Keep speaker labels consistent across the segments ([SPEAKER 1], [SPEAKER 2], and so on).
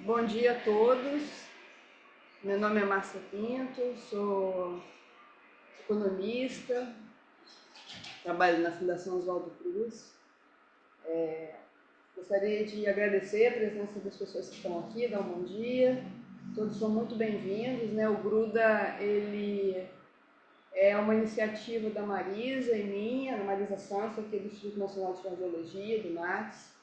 [SPEAKER 1] Bom dia a todos. Meu nome é Márcia Pinto, sou economista, trabalho na Fundação Oswaldo Cruz. Gostaria de agradecer a presença das pessoas que estão aqui, dar um bom dia. Todos são muito bem-vindos, né? O Gruda, ele é uma iniciativa da Marisa e minha, da Marisa Santos, aqui do Instituto Nacional de Cardiologia, do NATS.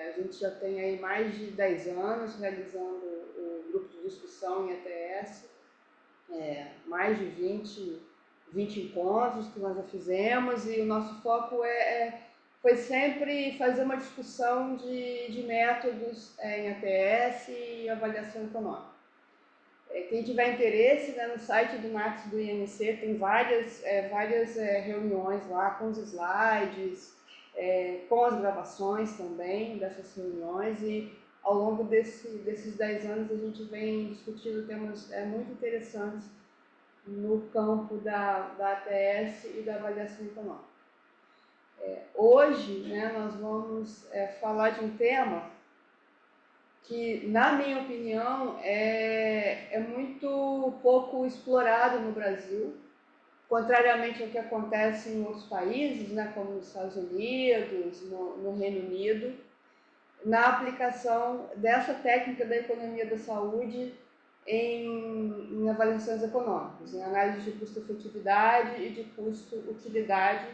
[SPEAKER 1] A gente já tem aí mais de 10 anos realizando o grupo de discussão em ETS. Mais de 20 encontros que nós já fizemos, e o nosso foco foi sempre fazer uma discussão de métodos em ATS e avaliação econômica. Quem tiver interesse, né, no site do NACS do INC tem várias reuniões lá com os slides, com as gravações também dessas reuniões, e ao longo desses 10 anos a gente vem discutindo temas muito interessantes no campo da ATS e da avaliação econômica. Hoje, né, nós vamos falar de um tema que, na minha opinião, é muito pouco explorado no Brasil, contrariamente ao que acontece em outros países, né, como nos Estados Unidos, no Reino Unido, na aplicação dessa técnica da economia da saúde em avaliações econômicas, em análise de custo-efetividade e de custo-utilidade,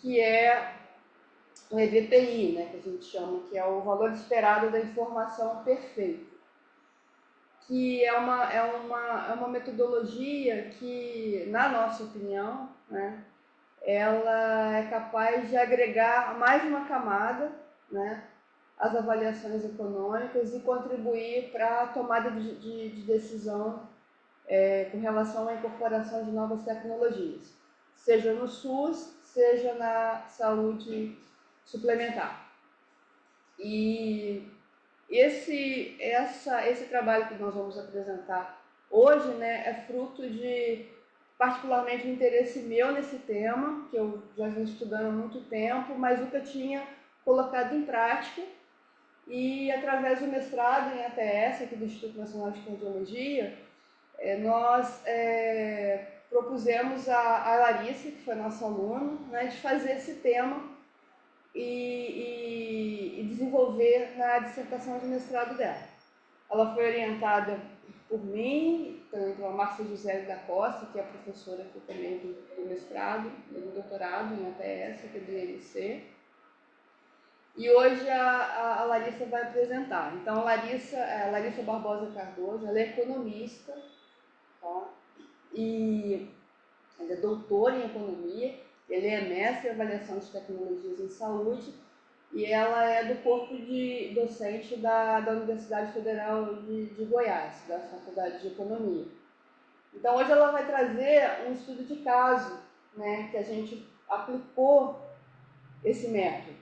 [SPEAKER 1] que é o EVPI, né, que a gente chama, que é o valor esperado da informação perfeita, que é uma metodologia que, na nossa opinião, né, ela é capaz de agregar mais uma camada, né, as avaliações econômicas e contribuir para a tomada de decisão com relação à incorporação de novas tecnologias, seja no SUS, seja na saúde suplementar. E esse trabalho que nós vamos apresentar hoje, né, é fruto de, particularmente, um interesse meu nesse tema, que eu já venho estudando há muito tempo, mas nunca tinha colocado em prática. E através do mestrado em ATS, aqui do Instituto Nacional de Cardiologia, nós propusemos a Larissa, que foi nossa aluna, né, de fazer esse tema e desenvolver na dissertação de mestrado dela. Ela foi orientada por mim, também pela Márcia José da Costa, que é professora aqui também do mestrado e do doutorado em ATS, aqui do INC. E hoje a Larissa vai apresentar. Então, a Larissa Barbosa Cardoso, ela é economista, tá? E ela é doutora em economia, ela é mestre em avaliação de tecnologias em saúde, e ela é do corpo de docente da Universidade Federal de Goiás, da Faculdade de Economia. Então, hoje ela vai trazer um estudo de caso, né, que a gente aplicou esse método,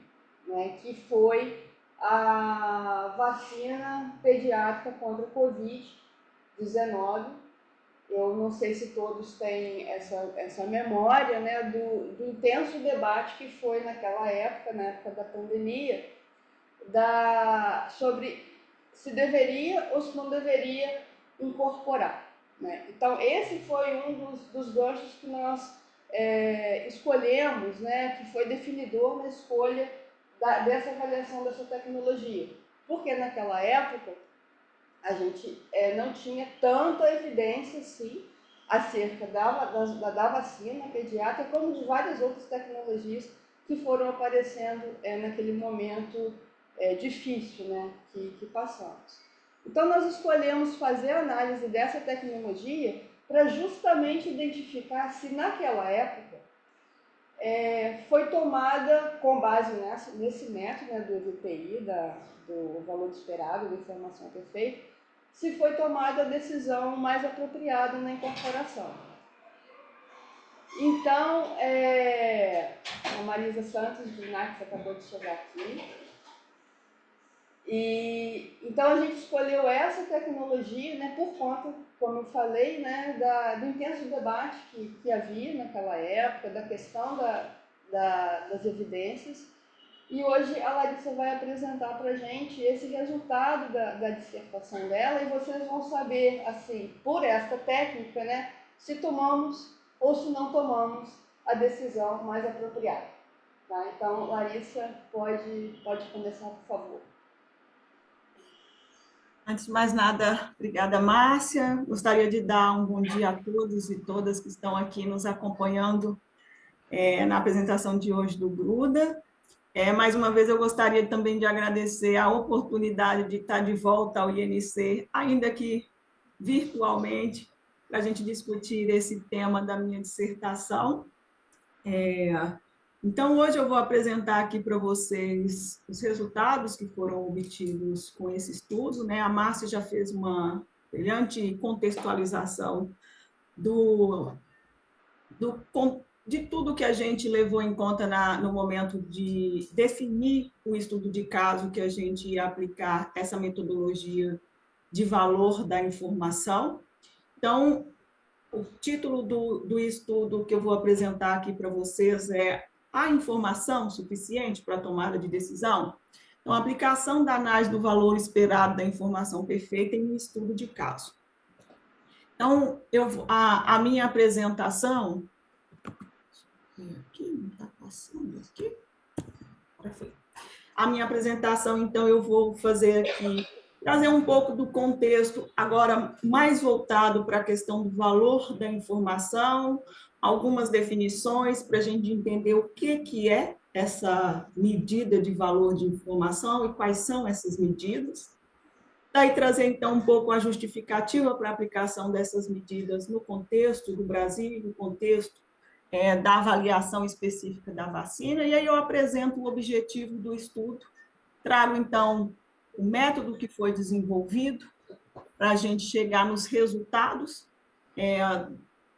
[SPEAKER 1] né, que foi a vacina pediátrica contra a Covid-19. Eu não sei se todos têm essa memória, né, do intenso debate que foi naquela época, na época da pandemia, sobre se deveria ou se não deveria incorporar, né? Então, esse foi um dos ganchos que nós escolhemos, né, que foi definidor na escolha dessa avaliação dessa tecnologia, porque naquela época a gente não tinha tanta evidência assim acerca da vacina pediátrica, como de várias outras tecnologias que foram aparecendo naquele momento difícil, né, que passamos. Então, nós escolhemos fazer a análise dessa tecnologia para justamente identificar se naquela época foi tomada, com base nesse método, né, do EVPI, do valor esperado da informação perfeita, se foi tomada a decisão mais apropriada na incorporação. Então, a Marisa Santos, do NACS, acabou de chegar aqui. Então, a gente escolheu essa tecnologia, né, por conta, como eu falei, né, do intenso debate que havia naquela época, da questão das evidências. E hoje a Larissa vai apresentar para a gente esse resultado da dissertação dela e vocês vão saber, assim, por esta técnica, né, se tomamos ou se não tomamos a decisão mais apropriada. Tá? Então, Larissa, pode começar, por favor.
[SPEAKER 2] Antes de mais nada, obrigada, Márcia. Gostaria de dar um bom dia a todos e todas que estão aqui nos acompanhando na apresentação de hoje do Gruda. Mais uma vez, eu gostaria também de agradecer a oportunidade de estar de volta ao INC, ainda que virtualmente, para a gente discutir esse tema da minha dissertação. Então, hoje eu vou apresentar aqui para vocês os resultados que foram obtidos com esse estudo, né? A Márcia já fez uma brilhante contextualização do, de tudo que a gente levou em conta no momento de definir o estudo de caso que a gente ia aplicar essa metodologia de valor da informação. Então, o título do estudo que eu vou apresentar aqui para vocês é a informação suficiente para a tomada de decisão? Então, a aplicação da análise do valor esperado da informação perfeita em um estudo de caso. Então, a minha apresentação... Aqui, não está passando aqui. Agora foi. A minha apresentação, então, eu vou fazer aqui, trazer um pouco do contexto, agora mais voltado para a questão do valor da informação, algumas definições para a gente entender o que é essa medida de valor de informação e quais são essas medidas. Daí trazer, então, um pouco a justificativa para a aplicação dessas medidas no contexto do Brasil, no contexto da avaliação específica da vacina, e aí eu apresento o objetivo do estudo, trago, então, o método que foi desenvolvido para a gente chegar nos resultados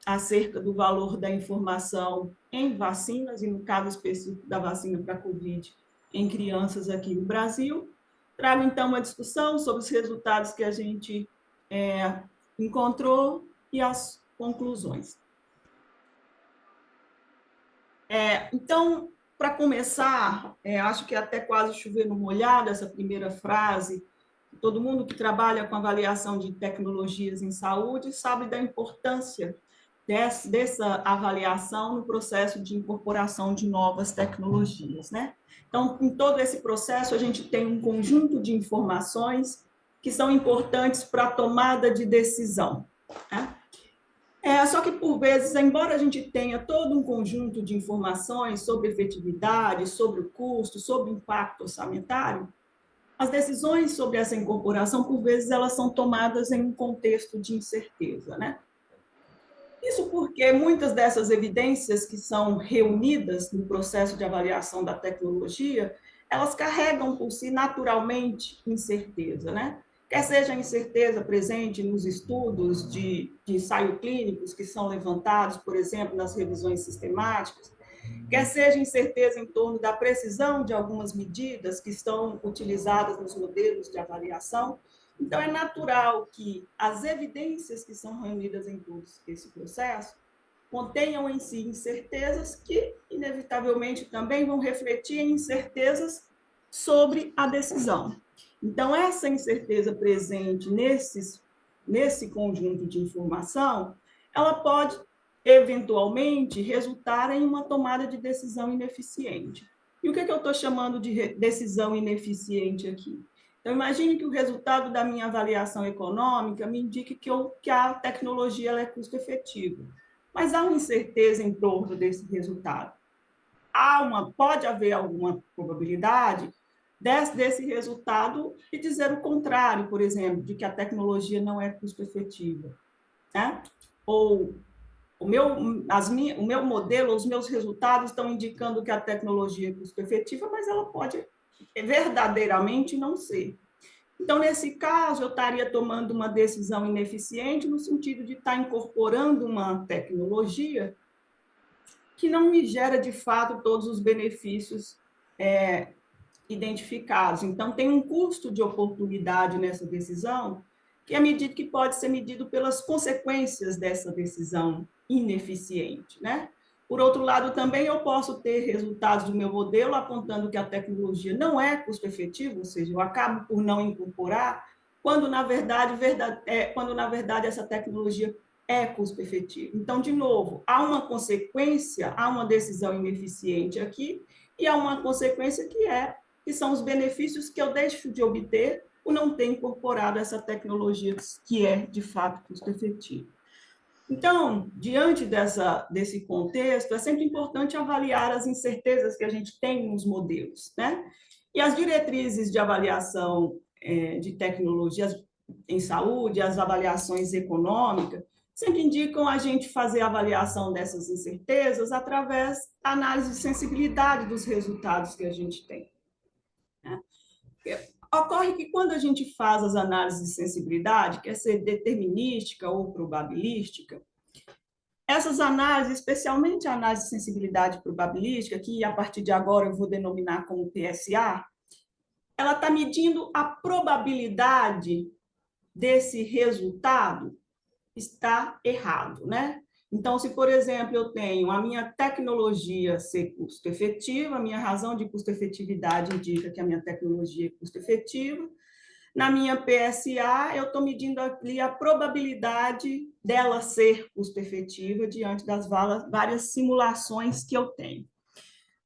[SPEAKER 2] acerca do valor da informação em vacinas, e no caso específico da vacina para a Covid em crianças aqui no Brasil. Trago, então, uma discussão sobre os resultados que a gente encontrou e as conclusões. Então, para começar, acho que até quase chover no molhado essa primeira frase. Todo mundo que trabalha com avaliação de tecnologias em saúde sabe da importância dessa avaliação no processo de incorporação de novas tecnologias, né? Então, em todo esse processo, a gente tem um conjunto de informações que são importantes para a tomada de decisão, né? Só que, por vezes, embora a gente tenha todo um conjunto de informações sobre efetividade, sobre o custo, sobre o impacto orçamentário, as decisões sobre essa incorporação, por vezes, elas são tomadas em um contexto de incerteza, né? Isso porque muitas dessas evidências que são reunidas no processo de avaliação da tecnologia, elas carregam por si naturalmente incerteza, né? Quer seja a incerteza presente nos estudos de ensaio clínicos que são levantados, por exemplo, nas revisões sistemáticas, quer seja incerteza em torno da precisão de algumas medidas que estão utilizadas nos modelos de avaliação. Então, é natural que as evidências que são reunidas em todo esse processo contenham em si incertezas que, inevitavelmente, também vão refletir em incertezas sobre a decisão. Então, essa incerteza presente nesse conjunto de informação, ela pode, eventualmente, resultar em uma tomada de decisão ineficiente. E o que eu estou chamando de decisão ineficiente aqui? Então, imagine que o resultado da minha avaliação econômica me indique que a tecnologia ela é custo-efetiva. Mas há uma incerteza em torno desse resultado. Pode haver alguma probabilidade desse resultado e dizer o contrário, por exemplo, de que a tecnologia não é custo-efetiva, né? Ou o meu modelo, os meus resultados estão indicando que a tecnologia é custo-efetiva, mas ela pode verdadeiramente não ser. Então, nesse caso, eu estaria tomando uma decisão ineficiente no sentido de estar incorporando uma tecnologia que não me gera, de fato, todos os benefícios identificados. Então, tem um custo de oportunidade nessa decisão que pode ser medido pelas consequências dessa decisão ineficiente, né? Por outro lado, também eu posso ter resultados do meu modelo apontando que a tecnologia não é custo-efetiva, ou seja, eu acabo por não incorporar, quando na verdade essa tecnologia é custo-efetiva. Então, de novo, há uma consequência, há uma decisão ineficiente aqui, e há uma consequência que são os benefícios que eu deixo de obter por não ter incorporado essa tecnologia que é, de fato, custo-efetiva. Então, diante desse contexto, é sempre importante avaliar as incertezas que a gente tem nos modelos, né? E as diretrizes de avaliação de tecnologias em saúde, as avaliações econômicas, sempre indicam a gente fazer a avaliação dessas incertezas através da análise de sensibilidade dos resultados que a gente tem, né? Ocorre que quando a gente faz as análises de sensibilidade, quer ser determinística ou probabilística, essas análises, especialmente a análise de sensibilidade probabilística, que a partir de agora eu vou denominar como PSA, ela está medindo a probabilidade desse resultado estar errado, né? Então, se, por exemplo, eu tenho a minha tecnologia ser custo-efetiva, a minha razão de custo-efetividade indica que a minha tecnologia é custo-efetiva, na minha PSA, eu estou medindo ali a probabilidade dela ser custo-efetiva diante das várias simulações que eu tenho.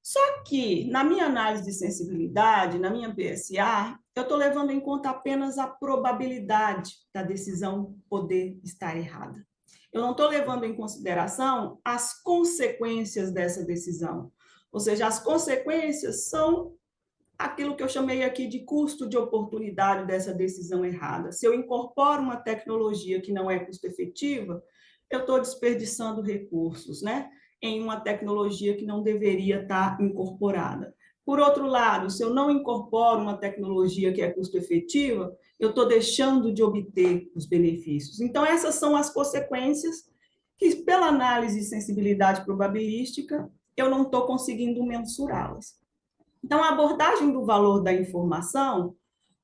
[SPEAKER 2] Só que, na minha análise de sensibilidade, na minha PSA, eu estou levando em conta apenas a probabilidade da decisão poder estar errada. Eu não estou levando em consideração as consequências dessa decisão. Ou seja, as consequências são aquilo que eu chamei aqui de custo de oportunidade dessa decisão errada. Se eu incorporo uma tecnologia que não é custo-efetiva, eu estou desperdiçando recursos, né? Em uma tecnologia que não deveria estar incorporada. Por outro lado, se eu não incorporo uma tecnologia que é custo-efetiva, eu estou deixando de obter os benefícios. Então, essas são as consequências que, pela análise de sensibilidade probabilística, eu não estou conseguindo mensurá-las. Então, a abordagem do valor da informação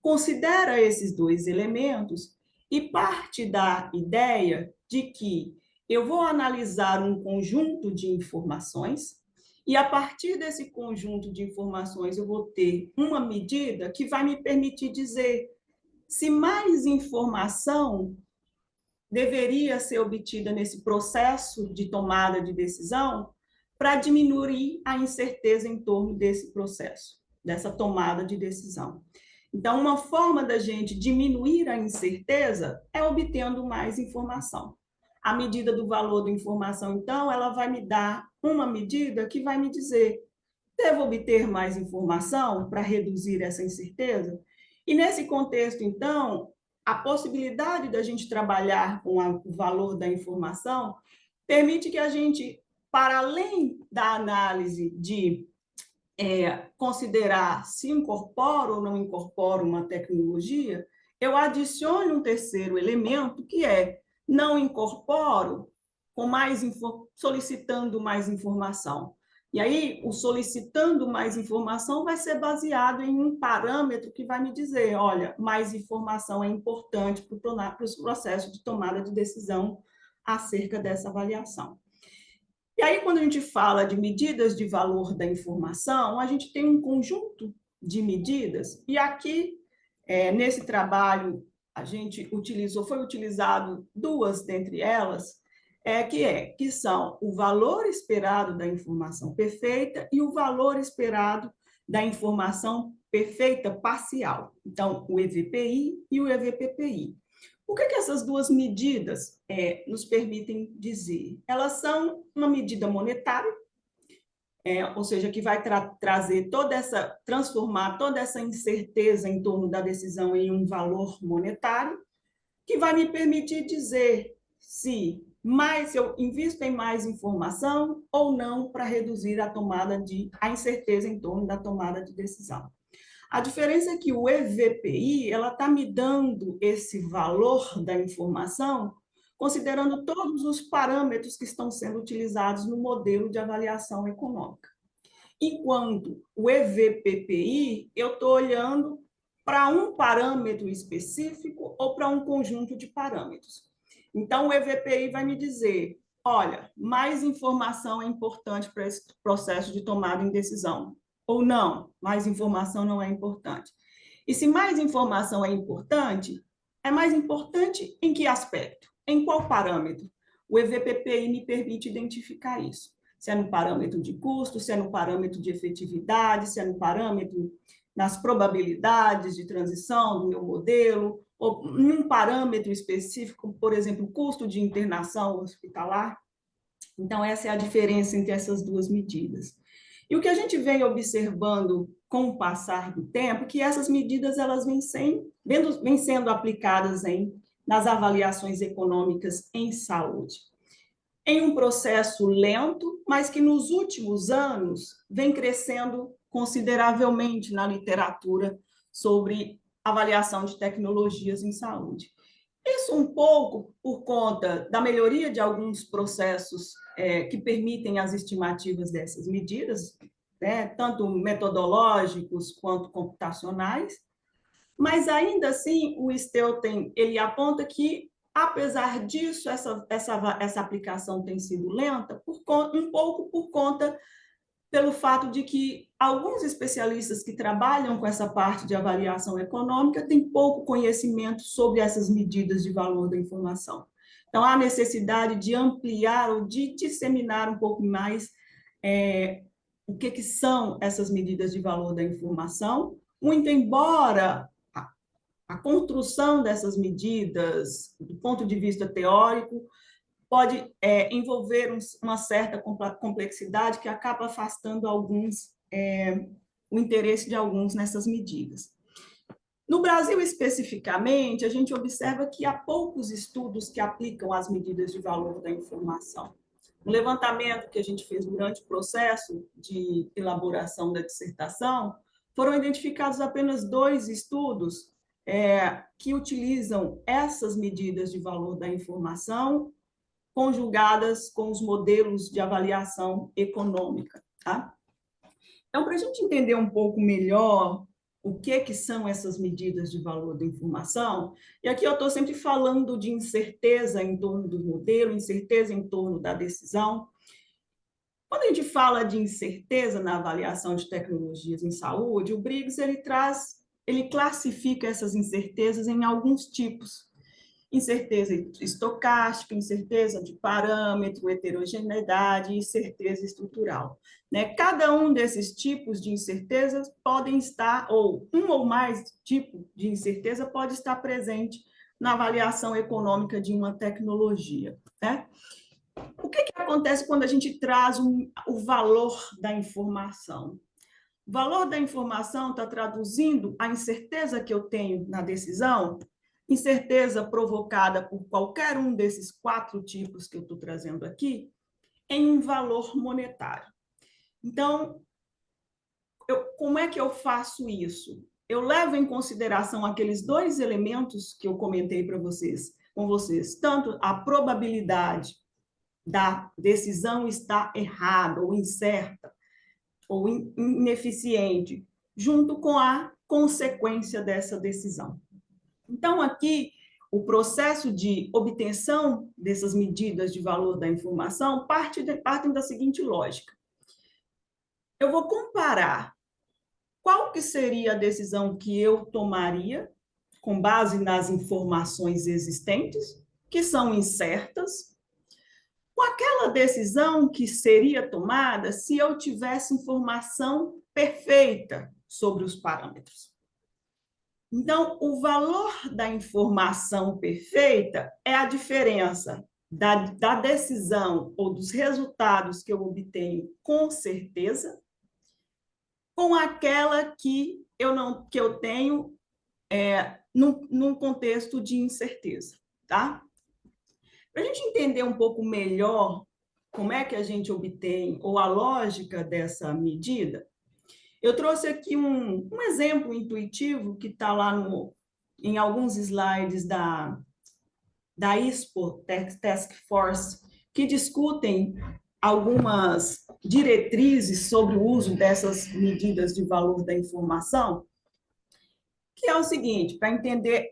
[SPEAKER 2] considera esses dois elementos e parte da ideia de que eu vou analisar um conjunto de informações e, a partir desse conjunto de informações, eu vou ter uma medida que vai me permitir dizer se mais informação deveria ser obtida nesse processo de tomada de decisão para diminuir a incerteza em torno desse processo, dessa tomada de decisão. Então, uma forma da gente diminuir a incerteza é obtendo mais informação. A medida do valor da informação, então, ela vai me dar uma medida que vai me dizer: devo obter mais informação para reduzir essa incerteza? E nesse contexto, então, a possibilidade da gente trabalhar com o valor da informação permite que a gente, para além da análise de considerar se incorpora ou não incorpora uma tecnologia, eu adicione um terceiro elemento, que é não incorporo solicitando mais informação. E aí, o solicitando mais informação vai ser baseado em um parâmetro que vai me dizer, olha, mais informação é importante para os processos de tomada de decisão acerca dessa avaliação. E aí, quando a gente fala de medidas de valor da informação, a gente tem um conjunto de medidas, e aqui, nesse trabalho, foi utilizado duas dentre elas, que são o valor esperado da informação perfeita e o valor esperado da informação perfeita parcial. Então, o EVPI e o EVPPI. O que essas duas medidas nos permitem dizer? Elas são uma medida monetária, ou seja, que vai transformar toda essa incerteza em torno da decisão em um valor monetário, que vai me permitir dizer se eu invisto em mais informação ou não para reduzir a incerteza em torno da tomada de decisão. A diferença é que o EVPI está me dando esse valor da informação considerando todos os parâmetros que estão sendo utilizados no modelo de avaliação econômica. Enquanto o EVPPI, eu estou olhando para um parâmetro específico ou para um conjunto de parâmetros. Então, o EVPI vai me dizer, olha, mais informação é importante para esse processo de tomada em decisão. Ou não, mais informação não é importante. E se mais informação é mais importante em que aspecto? Em qual parâmetro? O EVPPI me permite identificar isso. Se é no parâmetro de custo, se é no parâmetro de efetividade, se é no parâmetro nas probabilidades de transição do meu modelo, ou num parâmetro específico, por exemplo, custo de internação hospitalar. Então, essa é a diferença entre essas duas medidas. E o que a gente vem observando com o passar do tempo, é que essas medidas elas vêm sendo aplicadas nas avaliações econômicas em saúde, em um processo lento, mas que nos últimos anos vem crescendo consideravelmente na literatura sobre avaliação de tecnologias em saúde. Isso um pouco por conta da melhoria de alguns processos que permitem as estimativas dessas medidas, né, tanto metodológicos quanto computacionais, mas ainda assim o Stelten ele aponta que, apesar disso, essa aplicação tem sido lenta, um pouco por conta pelo fato de que alguns especialistas que trabalham com essa parte de avaliação econômica têm pouco conhecimento sobre essas medidas de valor da informação. Então, há necessidade de ampliar ou de disseminar um pouco mais o que são essas medidas de valor da informação, muito embora a construção dessas medidas, do ponto de vista teórico, pode envolver uma certa complexidade que acaba afastando o interesse de alguns nessas medidas. No Brasil, especificamente, a gente observa que há poucos estudos que aplicam as medidas de valor da informação. No levantamento que a gente fez durante o processo de elaboração da dissertação, foram identificados apenas 2 estudos que utilizam essas medidas de valor da informação conjugadas com os modelos de avaliação econômica. Tá? Então, para a gente entender um pouco melhor o que são essas medidas de valor da informação, e aqui eu estou sempre falando de incerteza em torno do modelo, incerteza em torno da decisão. Quando a gente fala de incerteza na avaliação de tecnologias em saúde, o Briggs ele classifica essas incertezas em alguns tipos. Incerteza estocástica, incerteza de parâmetro, heterogeneidade e incerteza estrutural. Né? Cada um desses tipos de incertezas podem estar, ou um ou mais tipos de incerteza pode estar presente na avaliação econômica de uma tecnologia. Né? O que acontece quando a gente traz o valor da informação? O valor da informação está traduzindo a incerteza que eu tenho na decisão, incerteza provocada por qualquer um desses 4 tipos que eu estou trazendo aqui, em um valor monetário. Então, como é que eu faço isso? Eu levo em consideração aqueles 2 elementos que eu comentei com vocês, tanto a probabilidade da decisão estar errada ou incerta, ou ineficiente, junto com a consequência dessa decisão. Então, aqui, o processo de obtenção dessas medidas de valor da informação partem da seguinte lógica. Eu vou comparar qual que seria a decisão que eu tomaria com base nas informações existentes, que são incertas, com aquela decisão que seria tomada se eu tivesse informação perfeita sobre os parâmetros. Então, o valor da informação perfeita é a diferença da decisão ou dos resultados que eu obtenho com certeza com aquela que eu tenho num contexto de incerteza, tá? Para a gente entender um pouco melhor como é que a gente obtém, ou a lógica dessa medida, eu trouxe aqui um exemplo intuitivo que está lá em alguns slides da ISPO Task Force, que discutem algumas diretrizes sobre o uso dessas medidas de valor da informação, que é o seguinte, para entender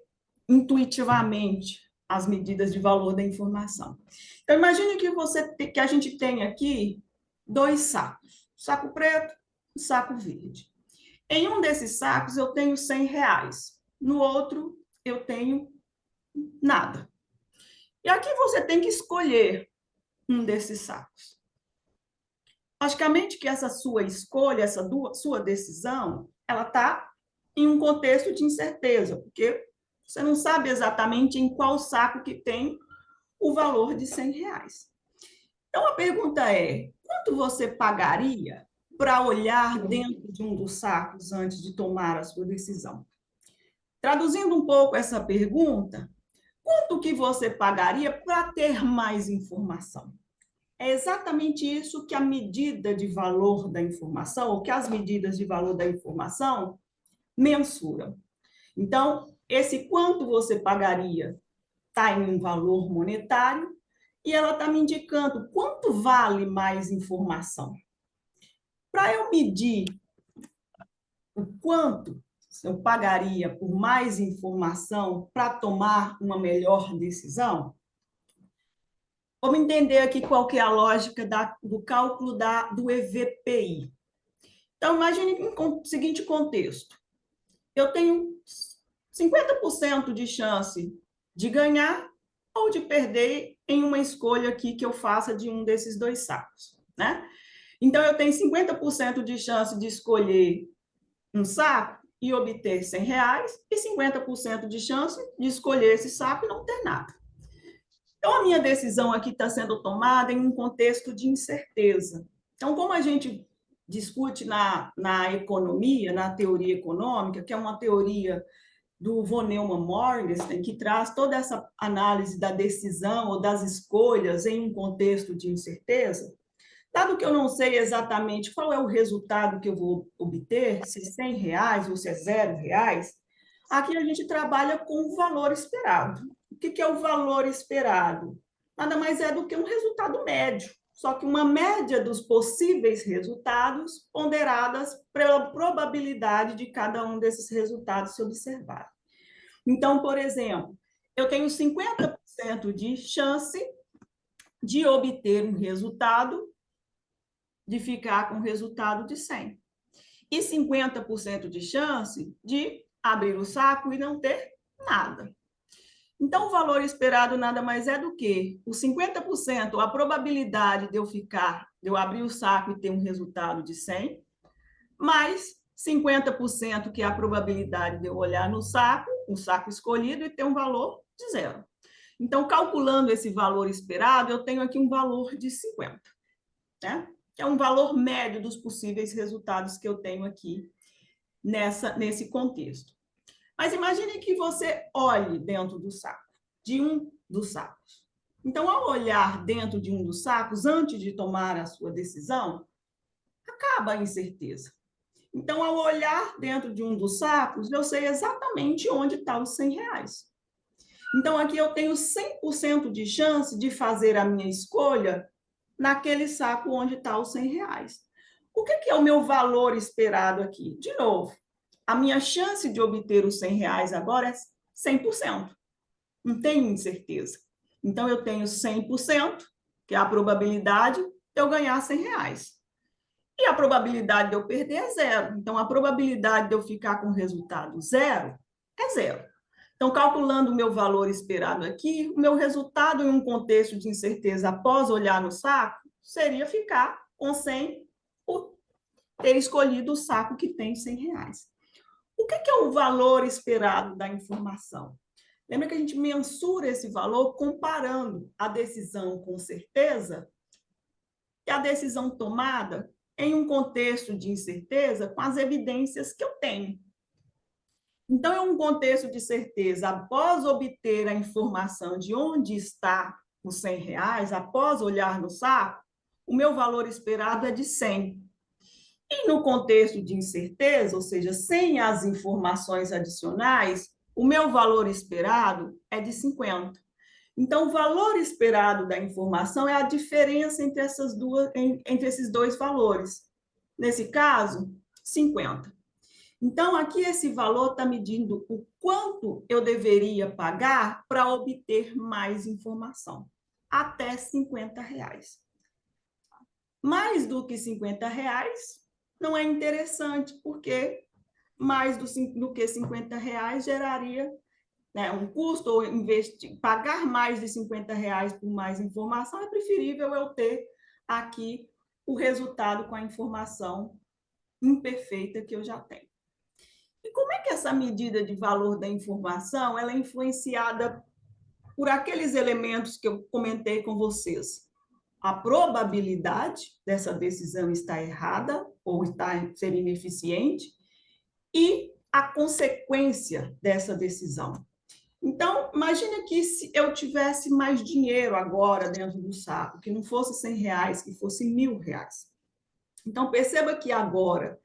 [SPEAKER 2] intuitivamente as medidas de valor da informação. Então, imagine que a gente tem aqui 2 sacos, saco preto e saco verde. Em um desses sacos eu tenho R$ 100, no outro eu tenho nada. E aqui você tem que escolher um desses sacos. Logicamente que essa sua escolha, sua decisão, ela está em um contexto de incerteza, porque você não sabe exatamente em qual saco que tem o valor de R$ 100. Então, a pergunta é, quanto você pagaria para olhar dentro de um dos sacos antes de tomar a sua decisão? Traduzindo um pouco essa pergunta, quanto que você pagaria para ter mais informação? É exatamente isso que a medida de valor da informação, ou que as medidas de valor da informação mensuram. Então, esse quanto você pagaria está em um valor monetário e ela está me indicando quanto vale mais informação. Para eu medir o quanto eu pagaria por mais informação para tomar uma melhor decisão, vamos entender aqui qual que é a lógica do cálculo do EVPI. Então, imagine o seguinte contexto. Eu tenho 50% de chance de ganhar ou de perder em uma escolha aqui que eu faça de um desses 2 sacos, né? Então, eu tenho 50% de chance de escolher um saco e obter R$ 100 e 50% de chance de escolher esse saco e não ter nada. Então, a minha decisão aqui está sendo tomada em um contexto de incerteza. Então, como a gente discute na economia, na teoria econômica, que é uma teoria do von Neumann Morgenstern, que traz toda essa análise da decisão ou das escolhas em um contexto de incerteza, dado que eu não sei exatamente qual é o resultado que eu vou obter, se é R$ 100 ou se é R$ 0, aqui a gente trabalha com o valor esperado. O que é o valor esperado? Nada mais é do que um resultado médio, só que uma média dos possíveis resultados ponderadas pela probabilidade de cada um desses resultados se observar. Então, por exemplo, eu tenho 50% de chance de obter um resultado, de ficar com o resultado de 100. E 50% de chance de abrir o saco e não ter nada. Então, o valor esperado nada mais é do que os 50%, a probabilidade de eu abrir o saco e ter um resultado de 100, mais 50%, que é a probabilidade de eu olhar no saco, um saco escolhido, e ter um valor de 0. Então, calculando esse valor esperado, eu tenho aqui um valor de 50, né? Que é um valor médio dos possíveis resultados que eu tenho aqui nesse contexto. Mas imagine que você olhe dentro do saco, de um dos sacos. Então, ao olhar dentro de um dos sacos, antes de tomar a sua decisão, acaba a incerteza. Então, ao olhar dentro de um dos sacos, eu sei exatamente onde está os R$ 100. Então, aqui eu tenho 100% de chance de fazer a minha escolha naquele saco onde está os R$ 100. O que é o meu valor esperado aqui? De novo, a minha chance de obter os R$ 100 agora é 100%. Não tenho incerteza. Então, eu tenho 100%, que é a probabilidade de eu ganhar R$ 100. E a probabilidade de eu perder é 0. Então, a probabilidade de eu ficar com o resultado 0 é 0. Então, calculando o meu valor esperado aqui, o meu resultado em um contexto de incerteza após olhar no saco seria ficar com 100 por ter escolhido o saco que tem R$ 100. O que é o valor esperado da informação? Lembra que a gente mensura esse valor comparando a decisão com certeza e a decisão tomada em um contexto de incerteza com as evidências que eu tenho. Então, em um contexto de certeza, após obter a informação de onde está os R$ 100, após olhar no saco, o meu valor esperado é de 100. E no contexto de incerteza, ou seja, sem as informações adicionais, o meu valor esperado é de 50. Então, o valor esperado da informação é a diferença entre esses 2 valores. Nesse caso, 50. Então, aqui esse valor está medindo o quanto eu deveria pagar para obter mais informação, até R$ 50. Mais do que R$ 50 não é interessante, porque mais do que R$ 50 geraria, né, um custo, ou pagar mais de R$ 50 por mais informação. É preferível eu ter aqui o resultado com a informação imperfeita que eu já tenho. E como é que essa medida de valor da informação ela é influenciada por aqueles elementos que eu comentei com vocês? A probabilidade dessa decisão estar errada ou ser ineficiente e a consequência dessa decisão. Então, imagine que se eu tivesse mais dinheiro agora dentro do saco, que não fosse R$ 100, que fosse R$ 1.000. Então, perceba que agora,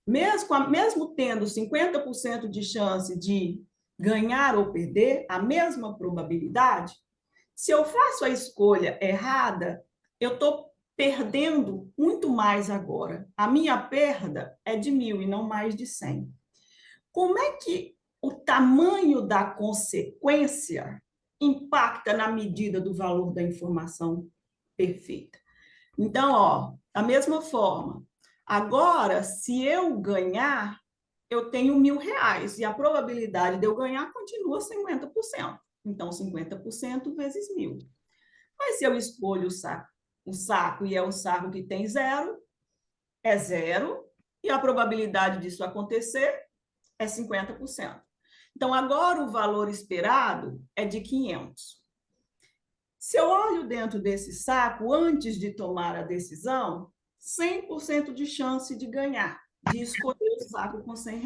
[SPEAKER 2] mesmo tendo 50% de chance de ganhar ou perder, a mesma probabilidade, se eu faço a escolha errada, eu estou perdendo muito mais agora. A minha perda é de 1.000 e não mais de 100. Como é que o tamanho da consequência impacta na medida do valor da informação perfeita? Então, ó, da mesma forma, agora, se eu ganhar, eu tenho R$ 1.000 e a probabilidade de eu ganhar continua 50%. Então, 50% vezes 1.000. Mas se eu escolho o saco e é o saco que tem zero, é zero, e a probabilidade disso acontecer é 50%. Então, agora o valor esperado é de 500. Se eu olho dentro desse saco, antes de tomar a decisão, 100% de chance de ganhar, de escolher o saco com R$ 100.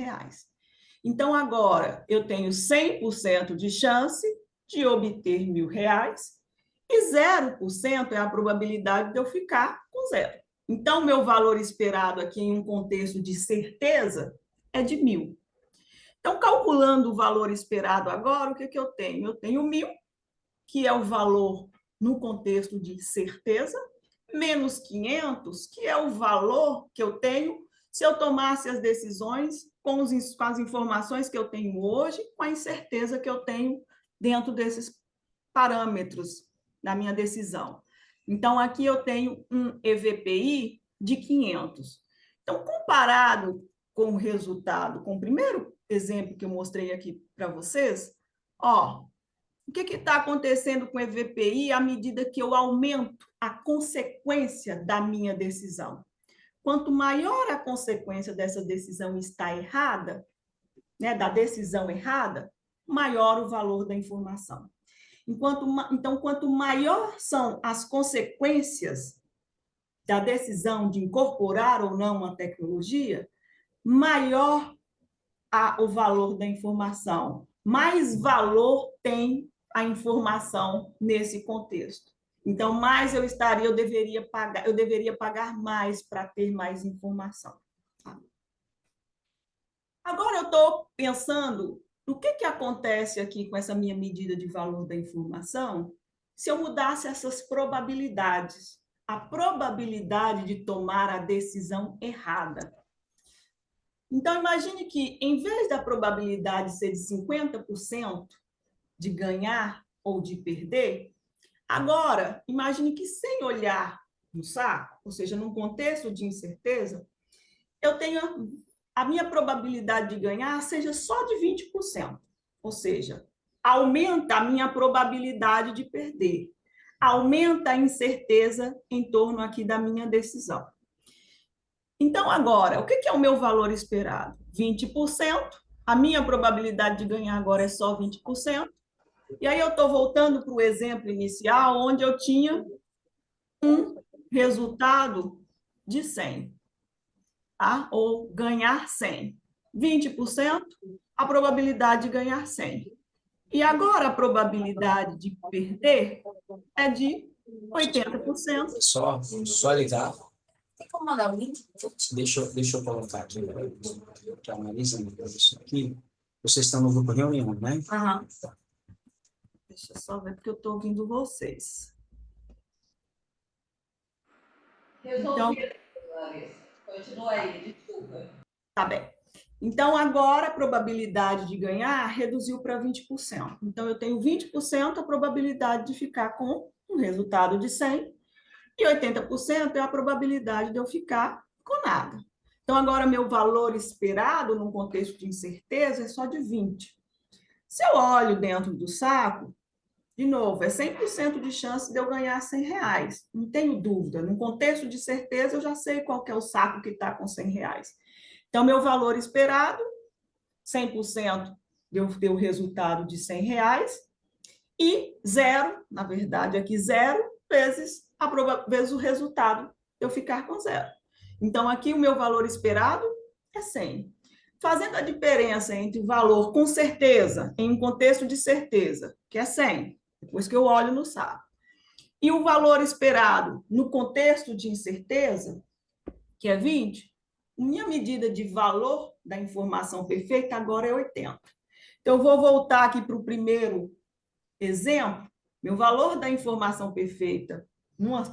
[SPEAKER 2] Então, agora, eu tenho 100% de chance de obter R$ 1.000 e 0% é a probabilidade de eu ficar com zero. Então, meu valor esperado aqui em um contexto de certeza é de 1.000. Então, calculando o valor esperado agora, o que eu tenho? Eu tenho 1.000, que é o valor no contexto de certeza, menos 500, que é o valor que eu tenho se eu tomasse as decisões com as informações que eu tenho hoje, com a incerteza que eu tenho dentro desses parâmetros da minha decisão. Então, aqui eu tenho um EVPI de 500. Então, comparado com o resultado, com o primeiro exemplo que eu mostrei aqui para vocês, ó, o que está acontecendo com o EVPI à medida que eu aumento a consequência da minha decisão? Quanto maior a consequência dessa decisão está errada, né, da decisão errada, maior o valor da informação. Então, quanto maior são as consequências da decisão de incorporar ou não uma tecnologia, maior o valor da informação, mais valor tem a informação nesse contexto. Então, mais eu deveria pagar mais para ter mais informação. Agora eu estou pensando no que acontece aqui com essa minha medida de valor da informação se eu mudasse essas probabilidades. A probabilidade de tomar a decisão errada. Então, imagine que, em vez da probabilidade ser de 50% de ganhar ou de perder, agora, imagine que, sem olhar no saco, ou seja, num contexto de incerteza, eu tenho a minha probabilidade de ganhar seja só de 20%. Ou seja, aumenta a minha probabilidade de perder. Aumenta a incerteza em torno aqui da minha decisão. Então, agora, o que é o meu valor esperado? 20%. A minha probabilidade de ganhar agora é só 20%. E aí eu estou voltando para o exemplo inicial, onde eu tinha um resultado de 100. Tá? Ou ganhar 100. 20%, a probabilidade de ganhar 100. E agora a probabilidade de perder é de 80%.
[SPEAKER 3] Só ligar. Tem como mandar o link? Deixa eu colocar aqui para a Marisa isso aqui. Vocês estão no grupo reunião, né?
[SPEAKER 2] Aham. Deixa eu só ver, porque eu estou ouvindo vocês.
[SPEAKER 1] Resolvido, Larissa. Continua aí, desculpa.
[SPEAKER 2] Tá bem. Então, agora a probabilidade de ganhar reduziu para 20%. Então, eu tenho 20% a probabilidade de ficar com um resultado de 100 e 80% é a probabilidade de eu ficar com nada. Então, agora, meu valor esperado, num contexto de incerteza, é só de 20. Se eu olho dentro do saco, de novo, é 100% de chance de eu ganhar R$100. Não tenho dúvida. Num contexto de certeza, eu já sei qual que é o saco que está com R$100. Então, meu valor esperado, 100% de eu ter o resultado de R$100 e zero, na verdade, aqui zero vezes o resultado de eu ficar com zero. Então, aqui o meu valor esperado é 100. Fazendo a diferença entre o valor com certeza, em um contexto de certeza, que é 100, depois que eu olho no saco, e o valor esperado no contexto de incerteza, que é 20, minha medida de valor da informação perfeita agora é 80. Então, eu vou voltar aqui para o primeiro exemplo. Meu valor da informação perfeita,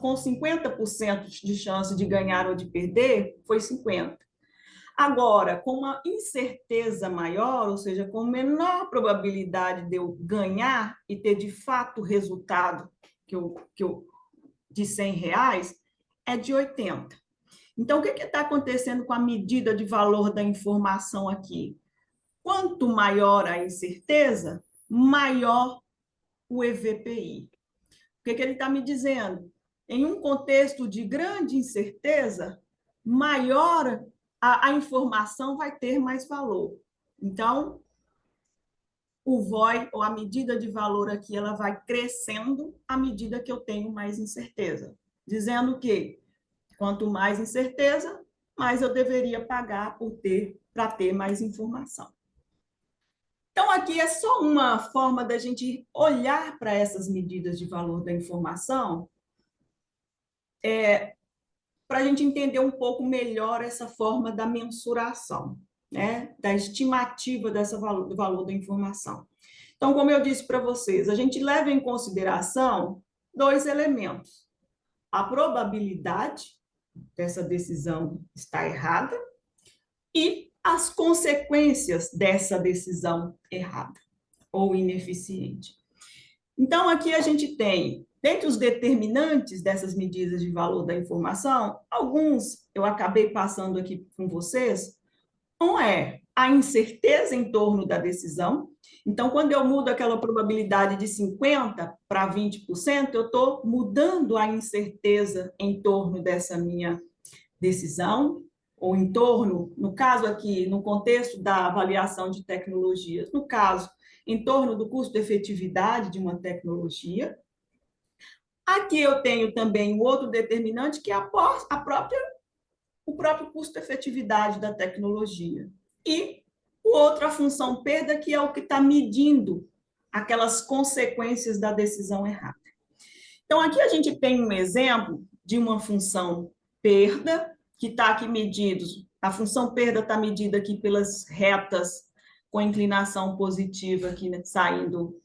[SPEAKER 2] com 50% de chance de ganhar ou de perder, foi 50. Agora, com uma incerteza maior, ou seja, com menor probabilidade de eu ganhar e ter de fato o resultado de R$100, é de 80. Então, o que está acontecendo com a medida de valor da informação aqui? Quanto maior a incerteza, maior o EVPI. O que ele está me dizendo? Em um contexto de grande incerteza, maior a informação vai ter mais valor. Então, o VOI, ou a medida de valor aqui, ela vai crescendo à medida que eu tenho mais incerteza. Dizendo que, quanto mais incerteza, mais eu deveria pagar para ter mais informação. Então, aqui é só uma forma da gente olhar para essas medidas de valor da informação, para a gente entender um pouco melhor essa forma da mensuração, né? Da estimativa do valor da informação. Então, como eu disse para vocês, a gente leva em consideração dois elementos. A probabilidade dessa decisão estar errada e as consequências dessa decisão errada ou ineficiente. Então, aqui a gente tem, dentre os determinantes dessas medidas de valor da informação, alguns eu acabei passando aqui com vocês. Um é a incerteza em torno da decisão. Então, quando eu mudo aquela probabilidade de 50% para 20%, eu estou mudando a incerteza em torno dessa minha decisão, ou em torno, no caso aqui, no contexto da avaliação de tecnologias, no caso, em torno do custo-efetividade de uma tecnologia. Aqui eu tenho também um outro determinante, que é o próprio custo-efetividade da tecnologia. E o outro, a função perda, que é o que está medindo aquelas consequências da decisão errada. Então, aqui a gente tem um exemplo de uma função perda, que está aqui medido, a função perda está medida aqui pelas retas com inclinação positiva, aqui, né, saindo,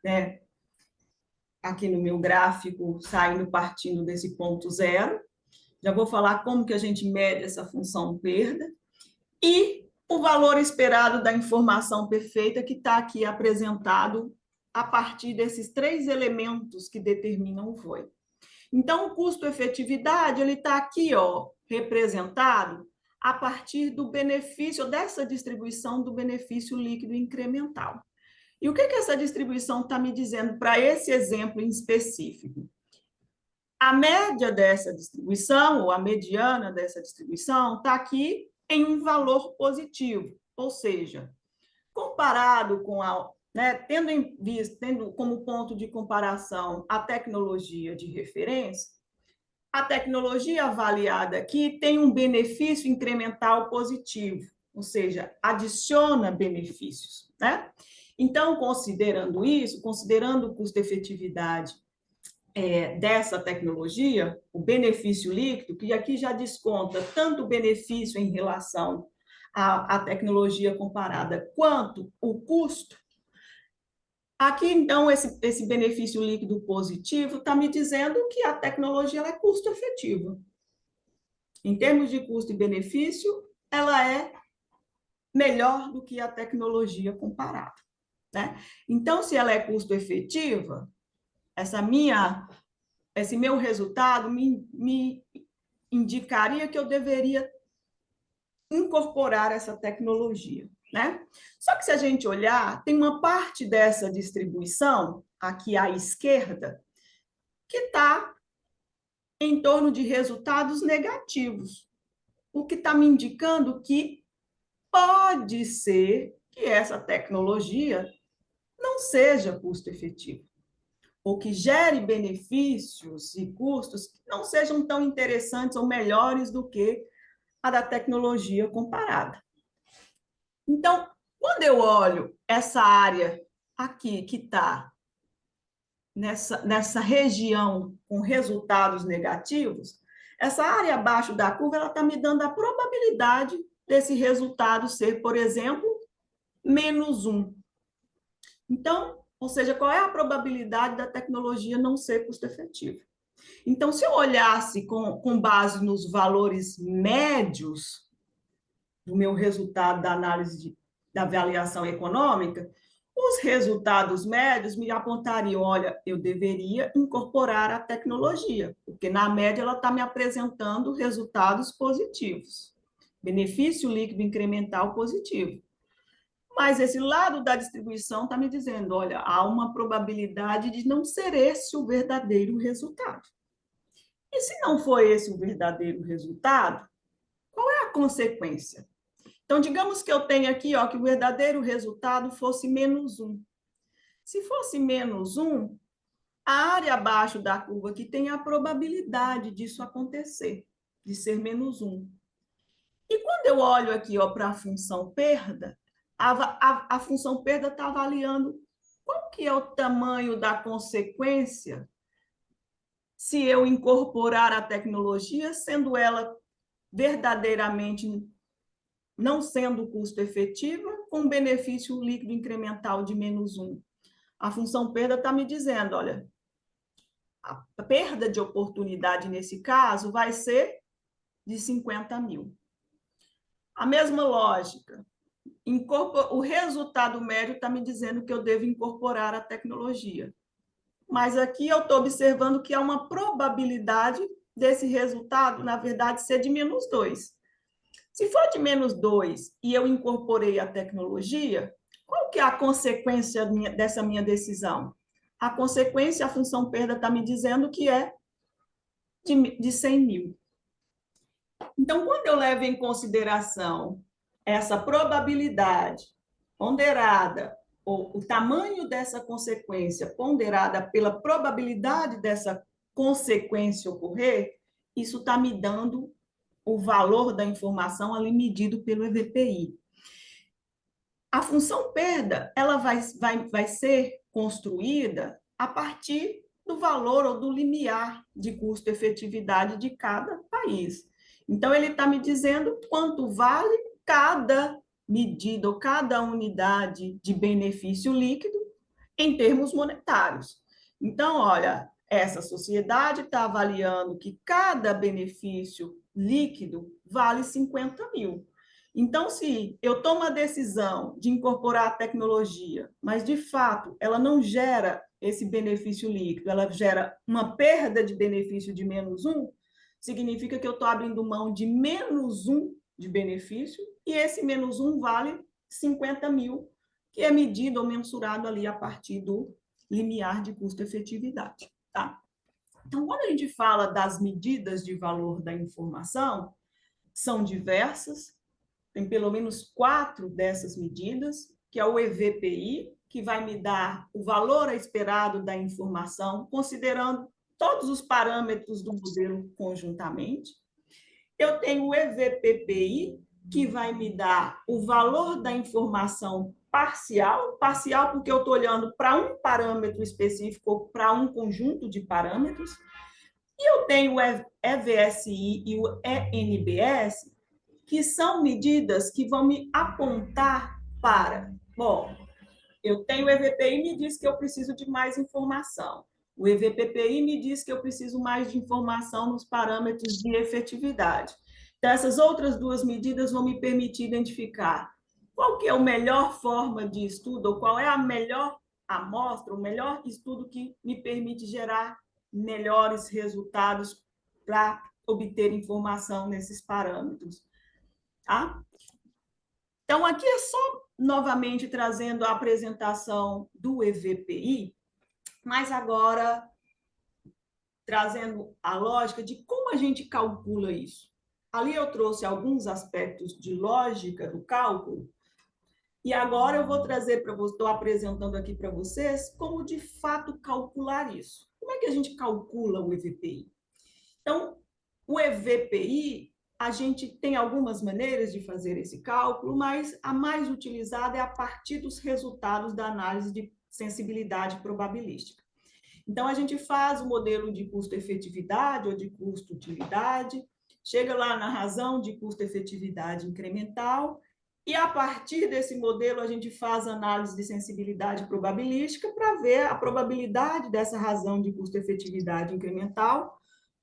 [SPEAKER 2] né, aqui no meu gráfico, partindo desse ponto zero. Já vou falar como que a gente mede essa função perda. E o valor esperado da informação perfeita, que está aqui apresentado a partir desses três elementos que determinam o VOI. Então, o custo-efetividade, ele está aqui, ó, representado a partir do benefício, dessa distribuição do benefício líquido incremental. E o que essa distribuição está me dizendo para esse exemplo em específico? A média dessa distribuição, ou a mediana dessa distribuição, está aqui em um valor positivo, ou seja, comparado com tendo como ponto de comparação a tecnologia de referência, a tecnologia avaliada aqui tem um benefício incremental positivo, ou seja, adiciona benefícios, né? Então, considerando isso, considerando o custo-efetividade dessa tecnologia, o benefício líquido, que aqui já desconta tanto o benefício em relação à tecnologia comparada, quanto o custo, aqui, então, esse benefício líquido positivo está me dizendo que a tecnologia ela é custo-efetiva. Em termos de custo e benefício, ela é melhor do que a tecnologia comparada, né? Então, se ela é custo efetiva, esse meu resultado me indicaria que eu deveria incorporar essa tecnologia, né? Só que se a gente olhar, tem uma parte dessa distribuição, aqui à esquerda, que está em torno de resultados negativos, o que está me indicando que pode ser que essa tecnologia não seja custo efetivo, ou que gere benefícios e custos que não sejam tão interessantes ou melhores do que a da tecnologia comparada. Então, quando eu olho essa área aqui que está nessa região com resultados negativos, essa área abaixo da curva ela está me dando a probabilidade desse resultado ser, por exemplo, -1. Então, ou seja, qual é a probabilidade da tecnologia não ser custo-efetiva? Então, se eu olhasse com base nos valores médios do meu resultado da análise da avaliação econômica, os resultados médios me apontariam, olha, eu deveria incorporar a tecnologia, porque na média ela está me apresentando resultados positivos, benefício líquido incremental positivo. Mas esse lado da distribuição está me dizendo, olha, há uma probabilidade de não ser esse o verdadeiro resultado. E se não for esse o verdadeiro resultado, qual é a consequência? Então, digamos que eu tenha aqui que o verdadeiro resultado fosse -1. Se fosse -1, a área abaixo da curva aqui tem a probabilidade disso acontecer, de ser -1. E quando eu olho aqui para a função perda, a função perda está avaliando qual que é o tamanho da consequência se eu incorporar a tecnologia, sendo ela verdadeiramente não sendo custo efetiva, com benefício líquido incremental de -1. A função perda está me dizendo, olha, a perda de oportunidade nesse caso vai ser de 50 mil. A mesma lógica, o resultado médio está me dizendo que eu devo incorporar a tecnologia. Mas aqui eu estou observando que há uma probabilidade desse resultado, na verdade, ser de -2. Se for de -2 e eu incorporei a tecnologia, qual que é a consequência dessa minha decisão? A consequência, a função perda está me dizendo que é de 100 mil. Então, quando eu levo em consideração essa probabilidade ponderada, ou o tamanho dessa consequência ponderada pela probabilidade dessa consequência ocorrer, isso está me dando o valor da informação ali medido pelo EVPI. A função perda ela vai ser construída a partir do valor ou do limiar de custo-efetividade de cada país. Então, ele está me dizendo quanto vale cada medida ou cada unidade de benefício líquido em termos monetários. Então, olha, essa sociedade está avaliando que cada benefício líquido vale 50 mil. Então, se eu tomo a decisão de incorporar a tecnologia, mas, de fato, ela não gera esse benefício líquido, ela gera uma perda de benefício de -1, significa que eu estou abrindo mão de -1 de benefício e esse -1 vale 50 mil, que é medido ou mensurado ali a partir do limiar de custo-efetividade. Tá? Então, quando a gente fala das medidas de valor da informação, são diversas, tem pelo menos 4 dessas medidas, que é o EVPI, que vai me dar o valor esperado da informação, considerando todos os parâmetros do modelo conjuntamente. Eu tenho o EVPPI, que vai me dar o valor da informação parcial porque eu estou olhando para um parâmetro específico ou para um conjunto de parâmetros. E eu tenho o EVSI e o ENBS, que são medidas que vão me apontar para, bom, eu tenho o EVPI me diz que eu preciso de mais informação. O EVPPI me diz que eu preciso mais de informação nos parâmetros de efetividade. Então, essas outras 2 medidas vão me permitir identificar qual que é a melhor forma de estudo, ou qual é a melhor amostra, o melhor estudo que me permite gerar melhores resultados para obter informação nesses parâmetros. Tá? Então, aqui é só, novamente, trazendo a apresentação do EVPI, mas agora trazendo a lógica de como a gente calcula isso. Ali eu trouxe alguns aspectos de lógica do cálculo, e agora eu vou trazer para vocês, estou apresentando aqui para vocês como de fato calcular isso. Como é que a gente calcula o EVPI? Então, o EVPI, a gente tem algumas maneiras de fazer esse cálculo, mas a mais utilizada é a partir dos resultados da análise de sensibilidade probabilística. Então, a gente faz o modelo de custo-efetividade ou de custo-utilidade, chega lá na razão de custo-efetividade incremental, e a partir desse modelo a gente faz análise de sensibilidade probabilística para ver a probabilidade dessa razão de custo-efetividade incremental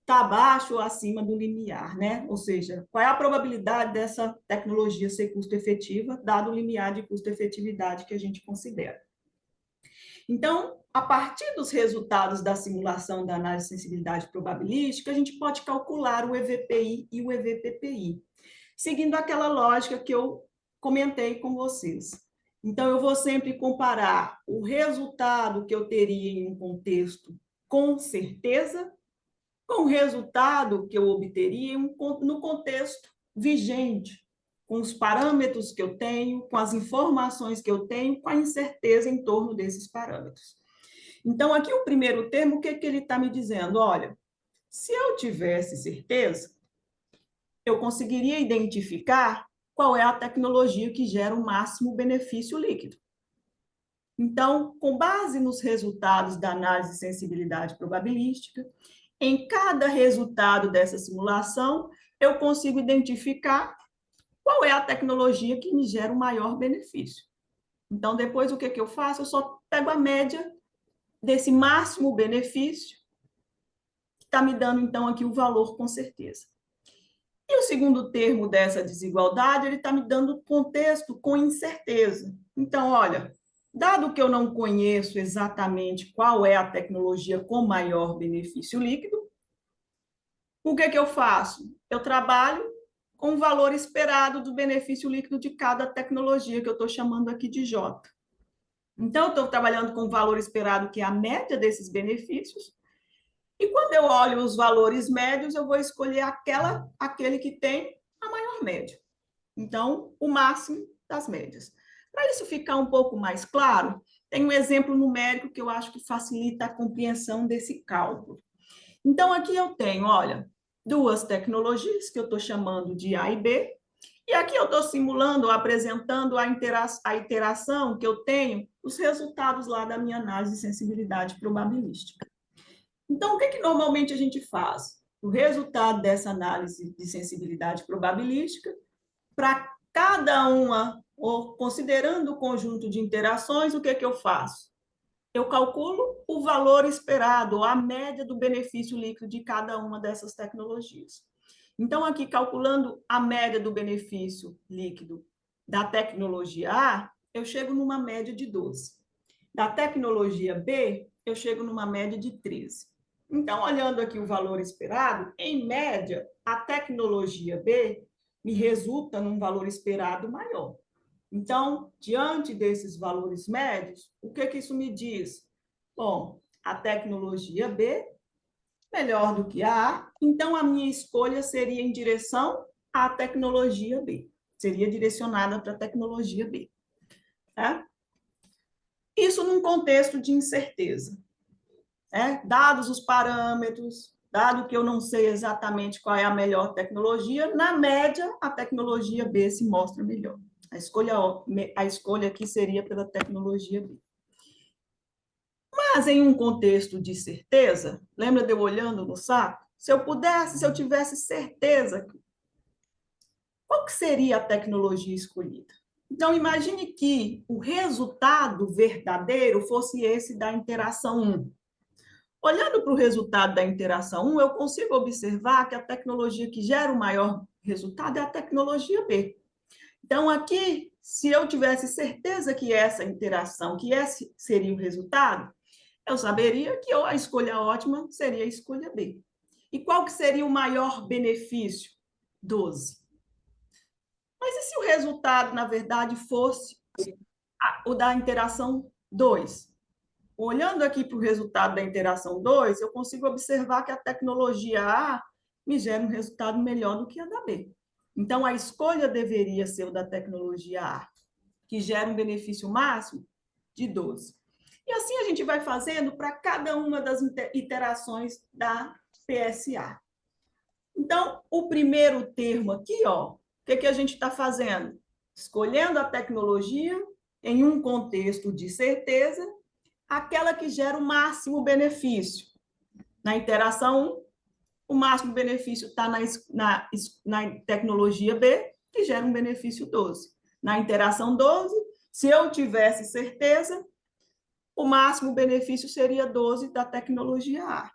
[SPEAKER 2] está abaixo ou acima do limiar, né? Ou seja, qual é a probabilidade dessa tecnologia ser custo-efetiva, dado o limiar de custo-efetividade que a gente considera. Então, a partir dos resultados da simulação da análise de sensibilidade probabilística, a gente pode calcular o EVPI e o EVPPI, seguindo aquela lógica que eu comentei com vocês. Então, eu vou sempre comparar o resultado que eu teria em um contexto com certeza com o resultado que eu obteria no contexto vigente, com os parâmetros que eu tenho, com as informações que eu tenho, com a incerteza em torno desses parâmetros. Então, aqui o primeiro termo, o que ele está me dizendo? Olha, se eu tivesse certeza, eu conseguiria identificar qual é a tecnologia que gera o máximo benefício líquido. Então, com base nos resultados da análise de sensibilidade probabilística, em cada resultado dessa simulação, eu consigo identificar qual é a tecnologia que me gera o maior benefício. Então, depois, o que eu faço? Eu só pego a média desse máximo benefício, que está me dando, então, aqui o valor com certeza. E o segundo termo dessa desigualdade, ele está me dando contexto com incerteza. Então, olha, dado que eu não conheço exatamente qual é a tecnologia com maior benefício líquido, o que eu faço? Eu trabalho com o valor esperado do benefício líquido de cada tecnologia, que eu estou chamando aqui de J. Então, eu estou trabalhando com o valor esperado, que é a média desses benefícios, e quando eu olho os valores médios, eu vou escolher aquele que tem a maior média. Então, o máximo das médias. Para isso ficar um pouco mais claro, tem um exemplo numérico que eu acho que facilita a compreensão desse cálculo. Então, aqui eu tenho, olha, duas tecnologias que eu estou chamando de A e B, e aqui eu estou simulando, apresentando a iteração que eu tenho, os resultados lá da minha análise de sensibilidade probabilística. Então, o que normalmente a gente faz? O resultado dessa análise de sensibilidade probabilística, para cada uma, ou considerando o conjunto de interações, o que eu faço? Eu calculo o valor esperado, a média do benefício líquido de cada uma dessas tecnologias. Então, aqui, calculando a média do benefício líquido da tecnologia A, eu chego numa média de 12. Da tecnologia B, eu chego numa média de 13. Então, olhando aqui o valor esperado, em média, a tecnologia B me resulta num valor esperado maior. Então, diante desses valores médios, o que isso me diz? Bom, a tecnologia B melhor do que a A, então a minha escolha seria em direção à tecnologia B. Seria direcionada para a tecnologia B. Tá? Isso num contexto de incerteza. Dados os parâmetros, dado que eu não sei exatamente qual é a melhor tecnologia, na média, a tecnologia B se mostra melhor. A escolha aqui seria pela tecnologia B. Mas em um contexto de certeza, lembra de eu olhando no saco? Se eu tivesse certeza, qual que seria a tecnologia escolhida? Então, imagine que o resultado verdadeiro fosse esse da interação 1. Olhando para o resultado da interação 1, eu consigo observar que a tecnologia que gera o maior resultado é a tecnologia B. Então, aqui, se eu tivesse certeza que essa interação, que esse seria o resultado, eu saberia que a escolha ótima seria a escolha B. E qual que seria o maior benefício? 12. Mas e se o resultado, na verdade, fosse o da interação 2? Olhando aqui para o resultado da interação 2, eu consigo observar que a tecnologia A me gera um resultado melhor do que a da B. Então, a escolha deveria ser o da tecnologia A, que gera um benefício máximo de 12. E assim a gente vai fazendo para cada uma das iterações da PSA. Então, o primeiro termo aqui, ó, o que a gente está fazendo? Escolhendo a tecnologia em um contexto de certeza, aquela que gera o máximo benefício. Na interação 1, o máximo benefício está na tecnologia B, que gera um benefício 12. Na interação 12, se eu tivesse certeza, o máximo benefício seria 12 da tecnologia A.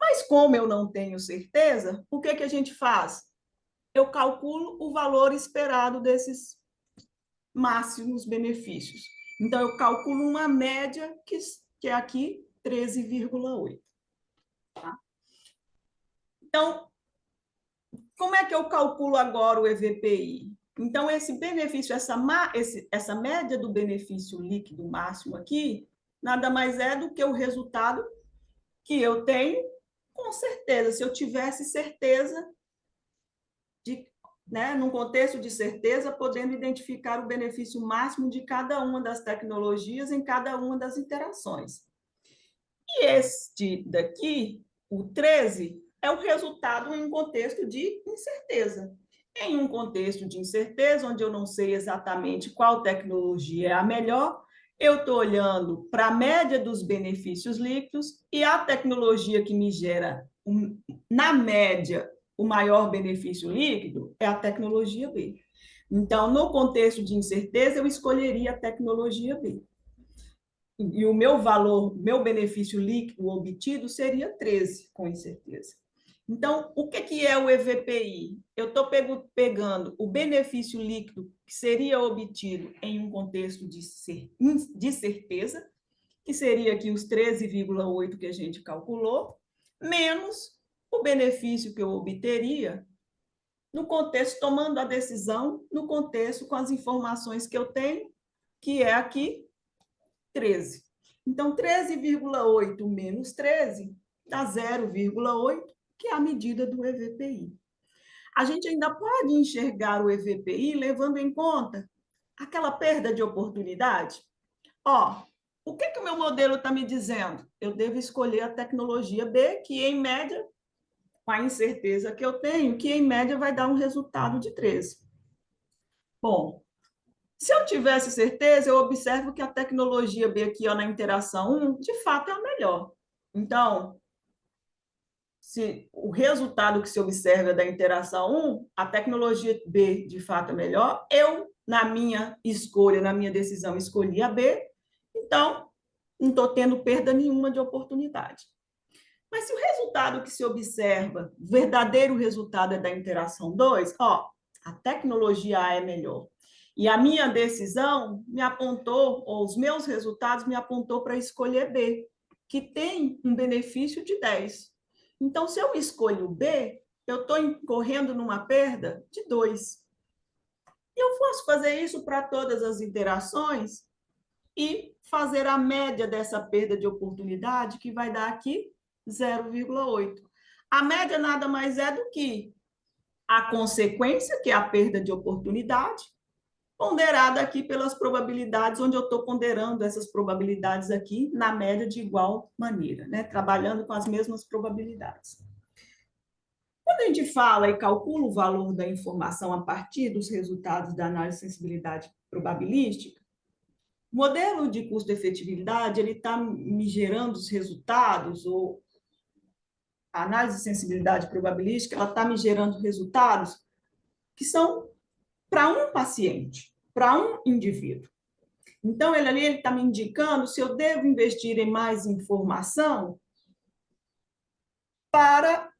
[SPEAKER 2] Mas como eu não tenho certeza, o que a gente faz? Eu calculo o valor esperado desses máximos benefícios. Então, eu calculo uma média que é aqui 13,8. Tá? Então, como é que eu calculo agora o EVPI? Então, esse benefício, essa média do benefício líquido máximo aqui, nada mais é do que o resultado que eu tenho com certeza. Se eu tivesse certeza num contexto de certeza, podendo identificar o benefício máximo de cada uma das tecnologias em cada uma das interações. E este daqui, o 13, é o resultado em um contexto de incerteza. Em um contexto de incerteza, onde eu não sei exatamente qual tecnologia é a melhor, eu estou olhando para a média dos benefícios líquidos e a tecnologia que me gera, na média, o maior benefício líquido é a tecnologia B. Então, no contexto de incerteza, eu escolheria a tecnologia B. E o meu valor, meu benefício líquido obtido seria 13, com incerteza. Então, o que é o EVPI? Eu estou pegando o benefício líquido que seria obtido em um contexto de certeza, que seria aqui os 13,8 que a gente calculou, menos o benefício que eu obteria no contexto, tomando a decisão no contexto com as informações que eu tenho, que é aqui 13. Então, 13,8 menos 13 dá 0,8, que é a medida do EVPI. A gente ainda pode enxergar o EVPI levando em conta aquela perda de oportunidade. Ó, o que o meu modelo está me dizendo? Eu devo escolher a tecnologia B, que em média, com a incerteza que eu tenho, que em média vai dar um resultado de 13. Bom, se eu tivesse certeza, eu observo que a tecnologia B aqui, ó, na interação 1, de fato é a melhor. Então, se o resultado que se observa é da interação 1, a tecnologia B de fato é melhor, eu, na minha escolha, na minha decisão, escolhi a B, então não estou tendo perda nenhuma de oportunidade. Mas se o resultado que se observa, o verdadeiro resultado é da interação 2, ó, a tecnologia A é melhor. E a minha decisão me apontou, ou os meus resultados me apontou para escolher B, que tem um benefício de 10. Então, se eu escolho B, eu estou incorrendo numa perda de 2. E eu posso fazer isso para todas as interações e fazer a média dessa perda de oportunidade, que vai dar aqui 0,8. A média nada mais é do que a consequência, que é a perda de oportunidade, ponderada aqui pelas probabilidades, onde eu estou ponderando essas probabilidades aqui na média de igual maneira, né? Trabalhando com as mesmas probabilidades. Quando a gente fala e calcula o valor da informação a partir dos resultados da análise de sensibilidade probabilística, o modelo de custo-efetividade ele está me gerando os resultados, ou a análise de sensibilidade probabilística ela está me gerando resultados que são para um paciente, para um indivíduo. Então, ele está me indicando se eu devo investir em mais informação para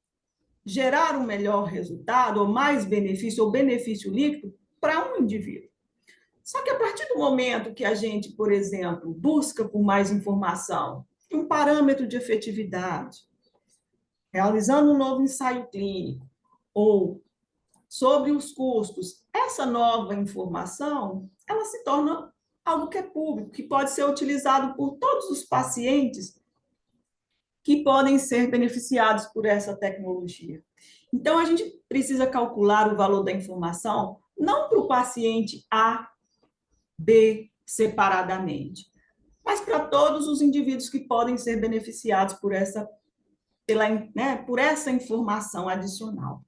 [SPEAKER 2] gerar um melhor resultado, ou mais benefício, ou benefício líquido, para um indivíduo. Só que a partir do momento que a gente, por exemplo, busca por mais informação, um parâmetro de efetividade, realizando um novo ensaio clínico, ou sobre os custos, essa nova informação, ela se torna algo que é público, que pode ser utilizado por todos os pacientes que podem ser beneficiados por essa tecnologia. Então, a gente precisa calcular o valor da informação não para o paciente A, B, separadamente, mas para todos os indivíduos que podem ser beneficiados por por essa informação adicional.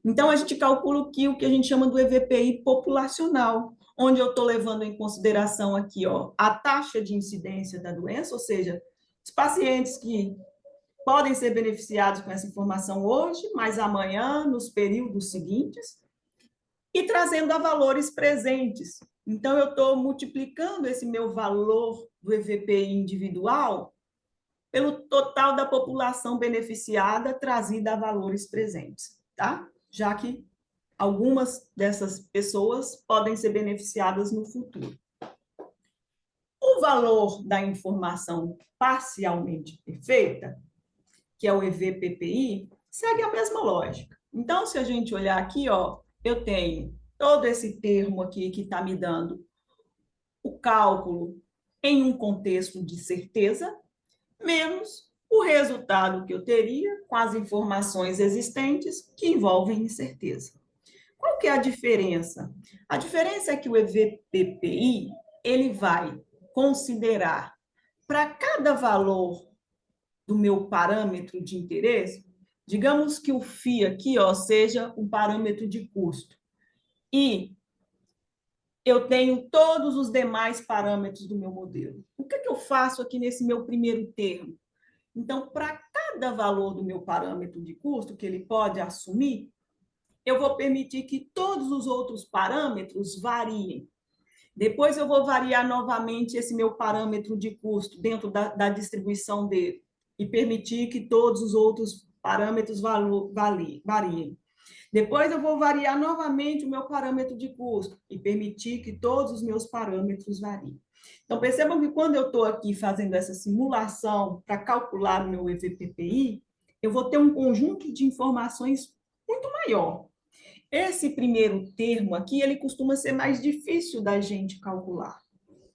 [SPEAKER 2] Então, a gente calcula o que a gente chama do EVPI populacional, onde eu estou levando em consideração aqui a taxa de incidência da doença, ou seja, os pacientes que podem ser beneficiados com essa informação hoje, mas amanhã, nos períodos seguintes, e trazendo a valores presentes. Então, eu estou multiplicando esse meu valor do EVPI individual pelo total da população beneficiada trazida a valores presentes, tá? Já que algumas dessas pessoas podem ser beneficiadas no futuro. O valor da informação parcialmente perfeita, que é o EVPPI, segue a mesma lógica. Então, se a gente olhar aqui, eu tenho todo esse termo aqui que está me dando o cálculo em um contexto de certeza, menos o resultado que eu teria com as informações existentes que envolvem incerteza. Qual que é a diferença? A diferença é que o EVPPI, ele vai considerar para cada valor do meu parâmetro de interesse, digamos que o FI aqui, seja um parâmetro de custo. E eu tenho todos os demais parâmetros do meu modelo. O que eu faço aqui nesse meu primeiro termo? Então, para cada valor do meu parâmetro de custo que ele pode assumir, eu vou permitir que todos os outros parâmetros variem. Depois eu vou variar novamente esse meu parâmetro de custo dentro da distribuição dele e permitir que todos os outros parâmetros variem. Depois eu vou variar novamente o meu parâmetro de custo e permitir que todos os meus parâmetros variem. Então, percebam que quando eu estou aqui fazendo essa simulação para calcular o meu EVPPI, eu vou ter um conjunto de informações muito maior. Esse primeiro termo aqui, ele costuma ser mais difícil da gente calcular,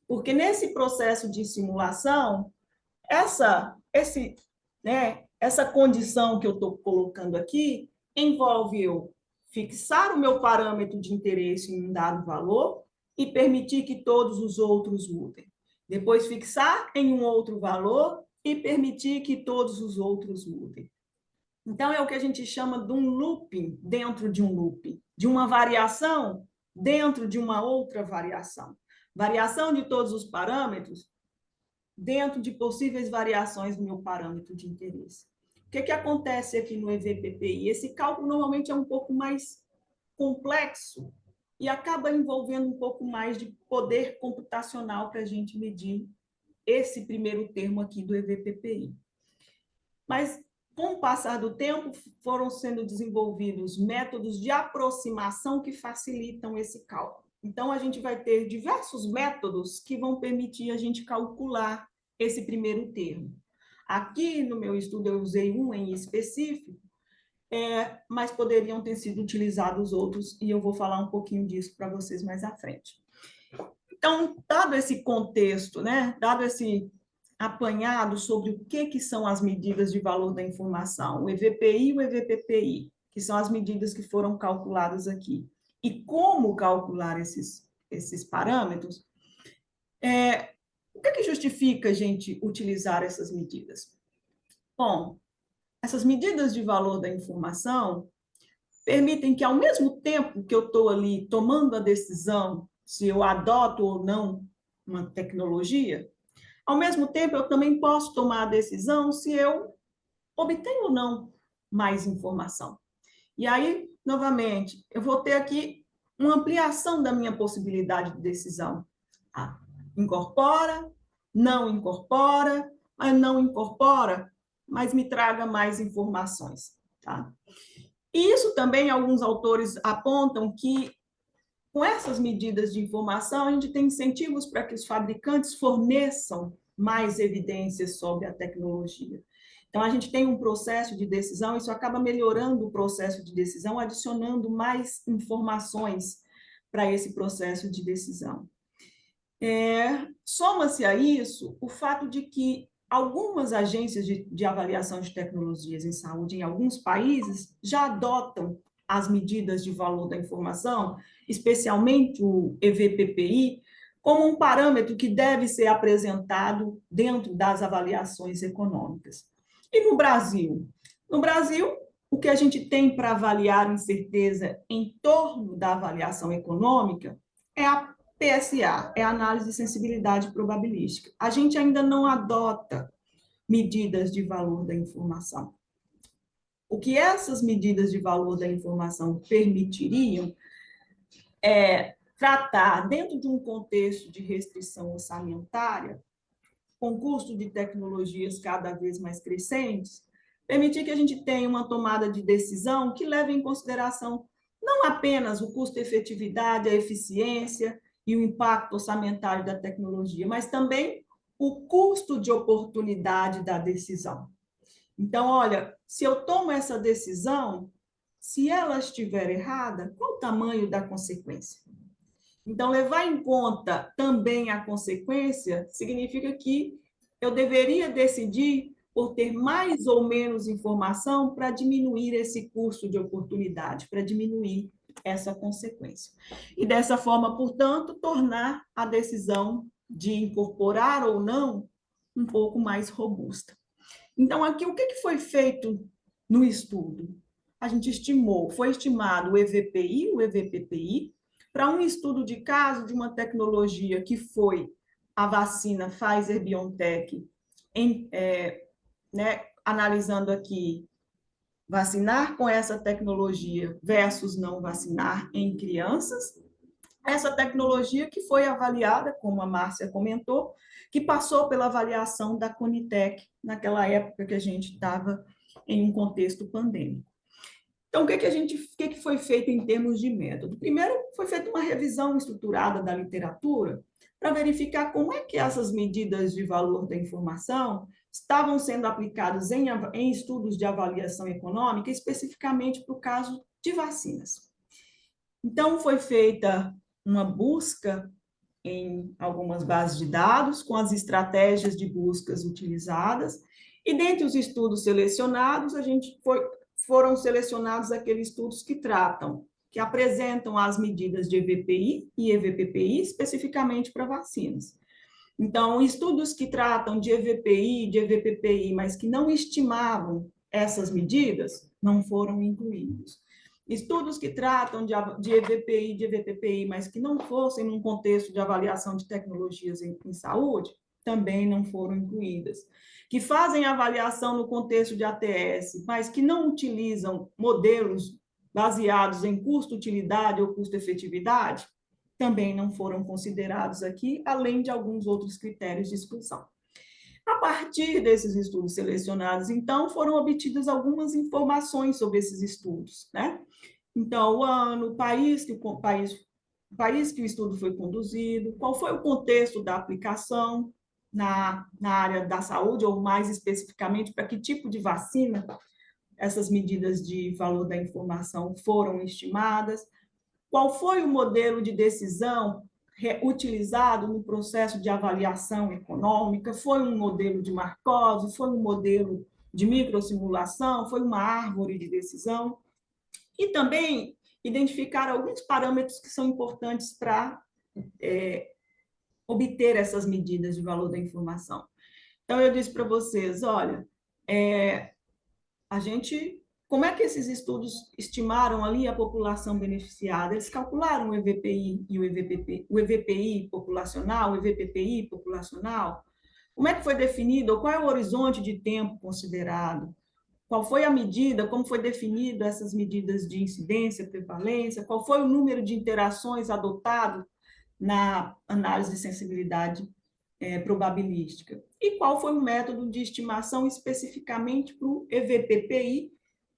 [SPEAKER 2] porque nesse processo de simulação, essa condição que eu estou colocando aqui envolve eu fixar o meu parâmetro de interesse em um dado valor e permitir que todos os outros mudem. Depois fixar em um outro valor e permitir que todos os outros mudem. Então, é o que a gente chama de um looping dentro de um looping, de uma variação dentro de uma outra variação. Variação de todos os parâmetros dentro de possíveis variações do meu parâmetro de interesse. O que acontece aqui no EVPPI? Esse cálculo normalmente é um pouco mais complexo e acaba envolvendo um pouco mais de poder computacional para a gente medir esse primeiro termo aqui do EVPPI. Mas, com o passar do tempo, foram sendo desenvolvidos métodos de aproximação que facilitam esse cálculo. Então, a gente vai ter diversos métodos que vão permitir a gente calcular esse primeiro termo. Aqui, no meu estudo, eu usei um em específico, mas poderiam ter sido utilizados outros, e eu vou falar um pouquinho disso para vocês mais à frente. Então, dado esse contexto, dado esse apanhado sobre o que são as medidas de valor da informação, o EVPI e o EVPPI, que são as medidas que foram calculadas aqui, e como calcular esses parâmetros, o que justifica a gente utilizar essas medidas? Bom, essas medidas de valor da informação permitem que, ao mesmo tempo que eu estou ali tomando a decisão se eu adoto ou não uma tecnologia, ao mesmo tempo eu também posso tomar a decisão se eu obtenho ou não mais informação. E aí, novamente, eu vou ter aqui uma ampliação da minha possibilidade de decisão. Incorpora, não incorpora, mas não incorpora, mas me traga mais informações, tá? E isso também, alguns autores apontam que com essas medidas de informação, a gente tem incentivos para que os fabricantes forneçam mais evidências sobre a tecnologia. Então, a gente tem um processo de decisão, isso acaba melhorando o processo de decisão, adicionando mais informações para esse processo de decisão. Soma-se a isso o fato de que algumas agências de avaliação de tecnologias em saúde, em alguns países, já adotam as medidas de valor da informação, especialmente o EVPPI, como um parâmetro que deve ser apresentado dentro das avaliações econômicas. E no Brasil? No Brasil, o que a gente tem para avaliar incerteza em torno da avaliação econômica é a PSA, é a análise de sensibilidade probabilística. A gente ainda não adota medidas de valor da informação. O que essas medidas de valor da informação permitiriam é tratar, dentro de um contexto de restrição orçamentária, com custo de tecnologias cada vez mais crescentes, permitir que a gente tenha uma tomada de decisão que leve em consideração não apenas o custo-efetividade, a eficiência e o impacto orçamentário da tecnologia, mas também o custo de oportunidade da decisão. Então, olha, se eu tomo essa decisão, se ela estiver errada, qual o tamanho da consequência? Então, levar em conta também a consequência significa que eu deveria decidir por ter mais ou menos informação para diminuir esse custo de oportunidade, para diminuir essa consequência. E dessa forma, portanto, tornar a decisão de incorporar ou não um pouco mais robusta. Então, aqui, o que foi feito no estudo? A gente foi estimado o EVPI, o EVPPI, para um estudo de caso de uma tecnologia que foi a vacina Pfizer-BioNTech, analisando aqui vacinar com essa tecnologia versus não vacinar em crianças. Essa tecnologia que foi avaliada, como a Márcia comentou, que passou pela avaliação da Conitec, naquela época que a gente estava em um contexto pandêmico. Então, o que foi feito em termos de método? Primeiro, foi feita uma revisão estruturada da literatura para verificar como é que essas medidas de valor da informação estavam sendo aplicadas em estudos de avaliação econômica, especificamente para o caso de vacinas. Então, foi feita uma busca em algumas bases de dados, com as estratégias de buscas utilizadas, e dentre os estudos selecionados, foram selecionados aqueles estudos que apresentam as medidas de EVPI e EVPPI especificamente para vacinas. Então, estudos que tratam de EVPI, de EVPPI, mas que não estimavam essas medidas, não foram incluídos. Estudos que tratam de EVPI, de EVPPI, mas que não fossem num contexto de avaliação de tecnologias em saúde, também não foram incluídas. Que fazem avaliação no contexto de ATS, mas que não utilizam modelos baseados em custo-utilidade ou custo-efetividade, também não foram considerados aqui, além de alguns outros critérios de exclusão. A partir desses estudos selecionados, então, foram obtidas algumas informações sobre esses estudos, né? Então, o ano, o país que o estudo foi conduzido, qual foi o contexto da aplicação na área da saúde, ou mais especificamente, para que tipo de vacina essas medidas de valor da informação foram estimadas, qual foi o modelo de decisão utilizado no processo de avaliação econômica, foi um modelo de Markov, foi um modelo de microsimulação, foi uma árvore de decisão, e também identificar alguns parâmetros que são importantes para obter essas medidas de valor da informação. Então, eu disse para vocês, olha, como é que esses estudos estimaram ali a população beneficiada? Eles calcularam o EVPI e o EVPI populacional, o EVPPI populacional? Como é que foi definido? Qual é o horizonte de tempo considerado? Qual foi a medida? Como foi definida essas medidas de incidência, prevalência? Qual foi o número de interações adotado na análise de sensibilidade probabilística? E qual foi o método de estimação especificamente para o EVPPI,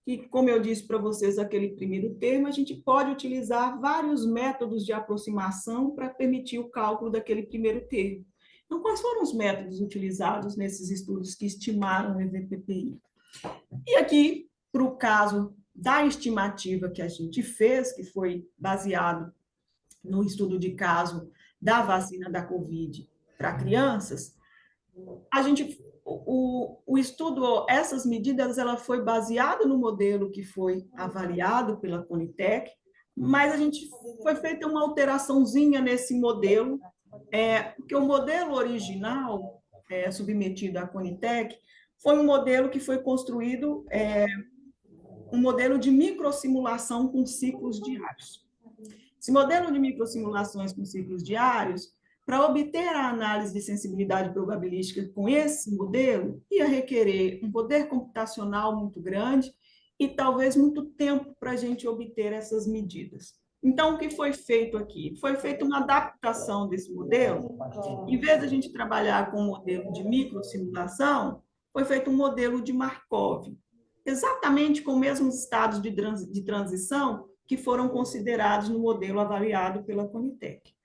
[SPEAKER 2] que, como eu disse para vocês, aquele primeiro termo, a gente pode utilizar vários métodos de aproximação para permitir o cálculo daquele primeiro termo. Então, quais foram os métodos utilizados nesses estudos que estimaram o EVPPI? E aqui, para o caso da estimativa que a gente fez, que foi baseado no estudo de caso da vacina da Covid para crianças, o estudo, essas medidas, ela foi baseada no modelo que foi avaliado pela Conitec, mas foi feita uma alteraçãozinha nesse modelo, porque o modelo original, submetido à Conitec, foi um modelo que foi construído, um modelo de microsimulação com ciclos diários. Esse modelo de microsimulações com ciclos diários, para obter a análise de sensibilidade probabilística com esse modelo, ia requerer um poder computacional muito grande e talvez muito tempo para a gente obter essas medidas. Então, o que foi feito aqui? Foi feita uma adaptação desse modelo. Em vez de a gente trabalhar com um modelo de microsimulação, foi feito um modelo de Markov, exatamente com os mesmos estados de transição que foram considerados no modelo avaliado pela Conitec.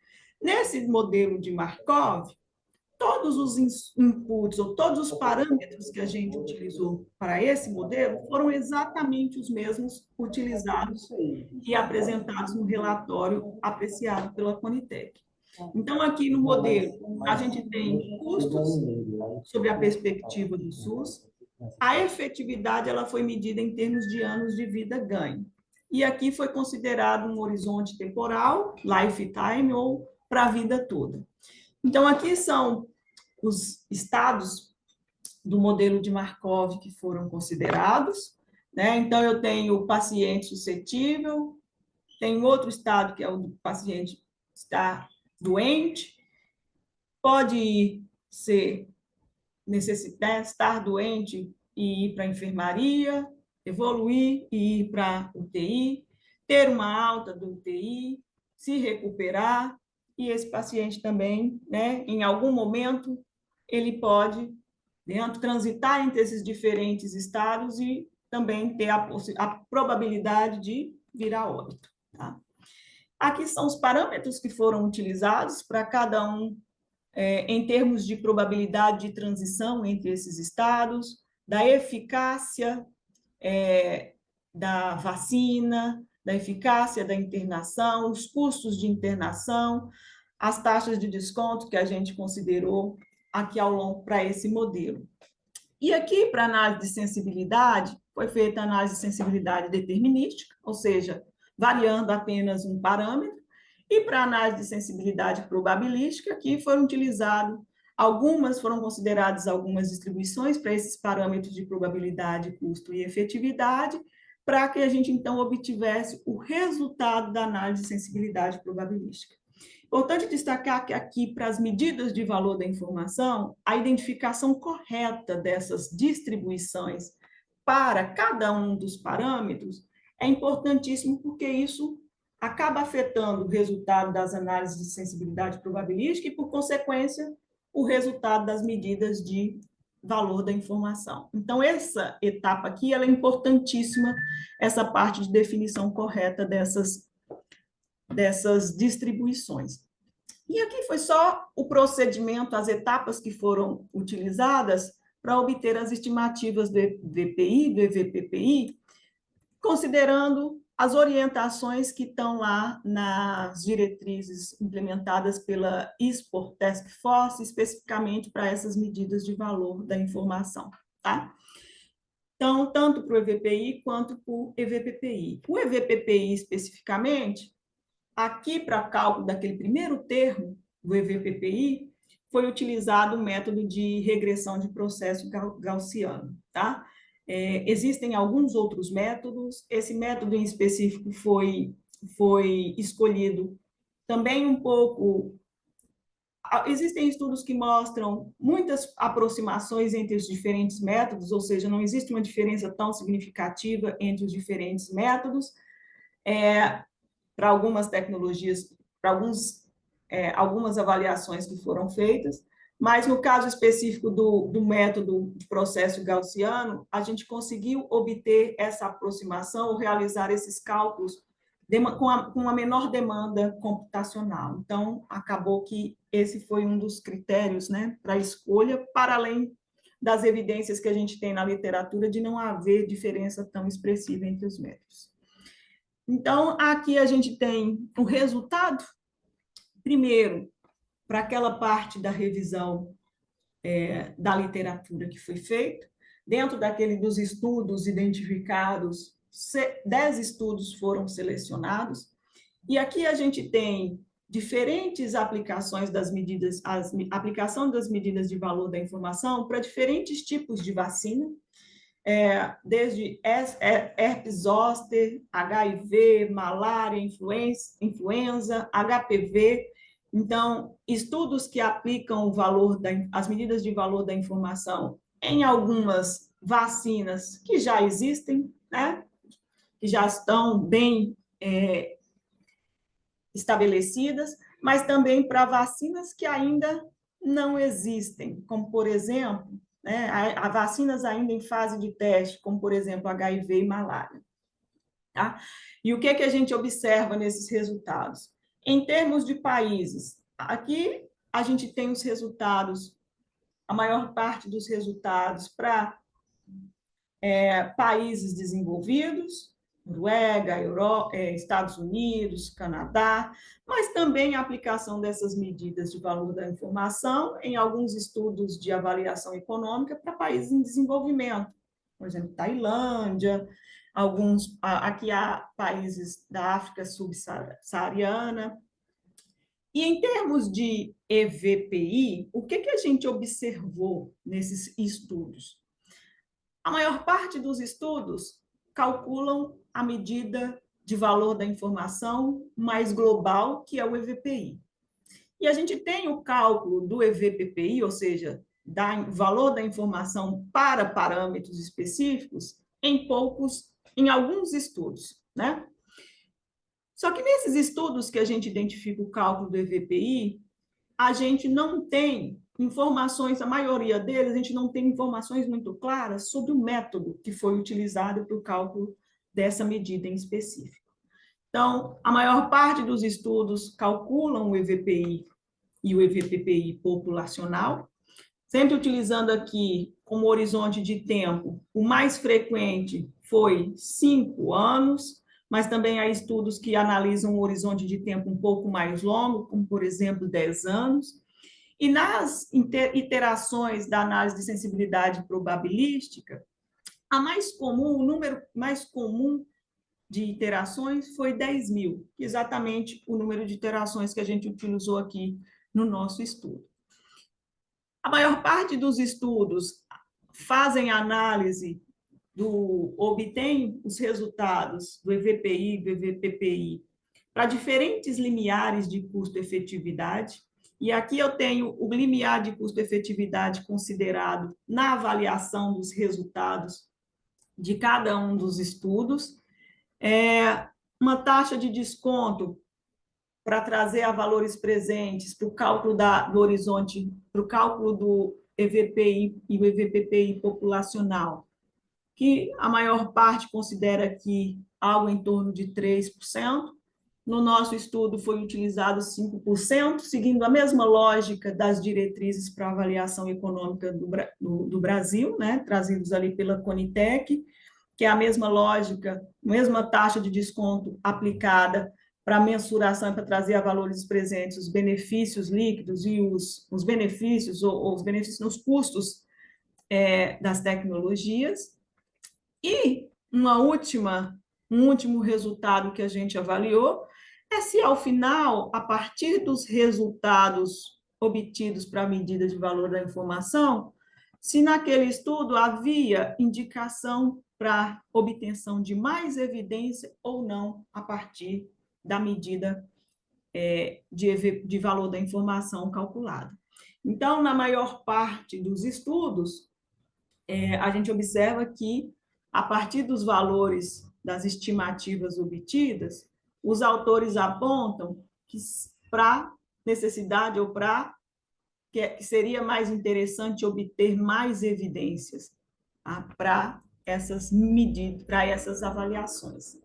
[SPEAKER 2] Nesse modelo de Markov, todos os inputs ou todos os parâmetros que a gente utilizou para esse modelo foram exatamente os mesmos utilizados e apresentados no relatório apreciado pela Conitec. Então, aqui no modelo, a gente tem custos sob a perspectiva do SUS. A efetividade ela foi medida em termos de anos de vida ganho. E aqui foi considerado um horizonte temporal, lifetime, ou para a vida toda. Então, aqui são os estados do modelo de Markov que foram considerados, né? Então, eu tenho o paciente suscetível, tem outro estado que é o do paciente estar doente, pode ser necessitar estar doente e ir para a enfermaria, evoluir e ir para a UTI, ter uma alta do UTI, se recuperar, e esse paciente também, né, em algum momento, ele pode transitar entre esses diferentes estados e também ter a probabilidade de vir a óbito. Tá? Aqui são os parâmetros que foram utilizados para cada um, em termos de probabilidade de transição entre esses estados, da eficácia da vacina, da eficácia da internação, os custos de internação, as taxas de desconto que a gente considerou aqui ao longo para esse modelo. E aqui, para análise de sensibilidade, foi feita a análise de sensibilidade determinística, ou seja, variando apenas um parâmetro, e para análise de sensibilidade probabilística, aqui foram consideradas algumas distribuições para esses parâmetros de probabilidade, custo e efetividade, para que a gente, então, obtivesse o resultado da análise de sensibilidade probabilística. Importante destacar que aqui, para as medidas de valor da informação, a identificação correta dessas distribuições para cada um dos parâmetros é importantíssimo, porque isso acaba afetando o resultado das análises de sensibilidade probabilística e, por consequência, o resultado das medidas de valor da informação. Então, essa etapa aqui ela é importantíssima, essa parte de definição correta dessas distribuições. E aqui foi só o procedimento, as etapas que foram utilizadas para obter as estimativas do VPI, do EVPPI, considerando as orientações que estão lá nas diretrizes implementadas pela ISPOR Task Force, especificamente para essas medidas de valor da informação, tá? Então, tanto para o EVPI quanto para o EVPPI. O EVPPI, especificamente, aqui para cálculo daquele primeiro termo do EVPPI, foi utilizado o método de regressão de processo gaussiano, tá? Existem alguns outros métodos, esse método em específico foi escolhido também um pouco... Existem estudos que mostram muitas aproximações entre os diferentes métodos, ou seja, não existe uma diferença tão significativa entre os diferentes métodos. Para algumas tecnologias, para algumas avaliações que foram feitas, mas no caso específico do método de processo gaussiano, a gente conseguiu obter essa aproximação, ou realizar esses cálculos com a menor demanda computacional. Então, acabou que esse foi um dos critérios, né, para a escolha, para além das evidências que a gente tem na literatura de não haver diferença tão expressiva entre os métodos. Então, aqui a gente tem o resultado. Primeiro, para aquela parte da revisão da literatura que foi feita, dentro dos estudos identificados, 10 estudos foram selecionados, e aqui a gente tem diferentes aplicações das medidas, aplicação das medidas de valor da informação para diferentes tipos de vacina, desde herpes zoster, HIV, malária, influenza, HPV. Então, estudos que aplicam as medidas de valor da informação em algumas vacinas que já existem, né, que já estão bem estabelecidas, mas também para vacinas que ainda não existem, como, por exemplo, né, há vacinas ainda em fase de teste, como, por exemplo, HIV e malária. Tá? E o que a gente observa nesses resultados? Em termos de países, aqui a gente tem os resultados, a maior parte dos resultados para países desenvolvidos, Noruega, Estados Unidos, Canadá, mas também a aplicação dessas medidas de valor da informação em alguns estudos de avaliação econômica para países em desenvolvimento, por exemplo, Tailândia, aqui há países da África subsaariana. E em termos de EVPI, o que a gente observou nesses estudos? A maior parte dos estudos calculam a medida de valor da informação mais global, que é o EVPI. E a gente tem o cálculo do EVPPI, ou seja, do valor da informação para parâmetros específicos, em alguns estudos, né? Só que nesses estudos que a gente identifica o cálculo do EVPI, a gente não tem informações, a maioria deles, a gente não tem informações muito claras sobre o método que foi utilizado para o cálculo dessa medida em específico. Então, a maior parte dos estudos calculam o EVPI e o EVPPI populacional, sempre utilizando aqui como horizonte de tempo, o mais frequente foi 5 anos, mas também há estudos que analisam um horizonte de tempo um pouco mais longo, como, por exemplo, 10 anos. E nas iterações da análise de sensibilidade probabilística, o número mais comum de iterações foi 10.000, exatamente o número de iterações que a gente utilizou aqui no nosso estudo. A maior parte dos estudos fazem análise obtém os resultados do EVPI, do EVPPI, para diferentes limiares de custo-efetividade. E aqui eu tenho o limiar de custo-efetividade considerado na avaliação dos resultados de cada um dos estudos. Uma taxa de desconto para trazer a valores presentes para o cálculo do horizonte, para o cálculo do EVPI e o EVPPI populacional, que a maior parte considera aqui algo em torno de 3%. No nosso estudo foi utilizado 5%, seguindo a mesma lógica das diretrizes para avaliação econômica do Brasil, né, trazidos ali pela Conitec, que é a mesma lógica, mesma taxa de desconto aplicada para mensuração e para trazer a valores presentes os benefícios líquidos e os benefícios, ou os benefícios nos custos das tecnologias. E um último resultado que a gente avaliou é se, ao final, a partir dos resultados obtidos para a medida de valor da informação, se naquele estudo havia indicação para obtenção de mais evidência ou não a partir da medida de valor da informação calculada. Então, na maior parte dos estudos, a gente observa que, a partir dos valores das estimativas obtidas, os autores apontam que, para necessidade ou para que seria mais interessante obter mais evidências, tá, para essas medidas, para essas avaliações.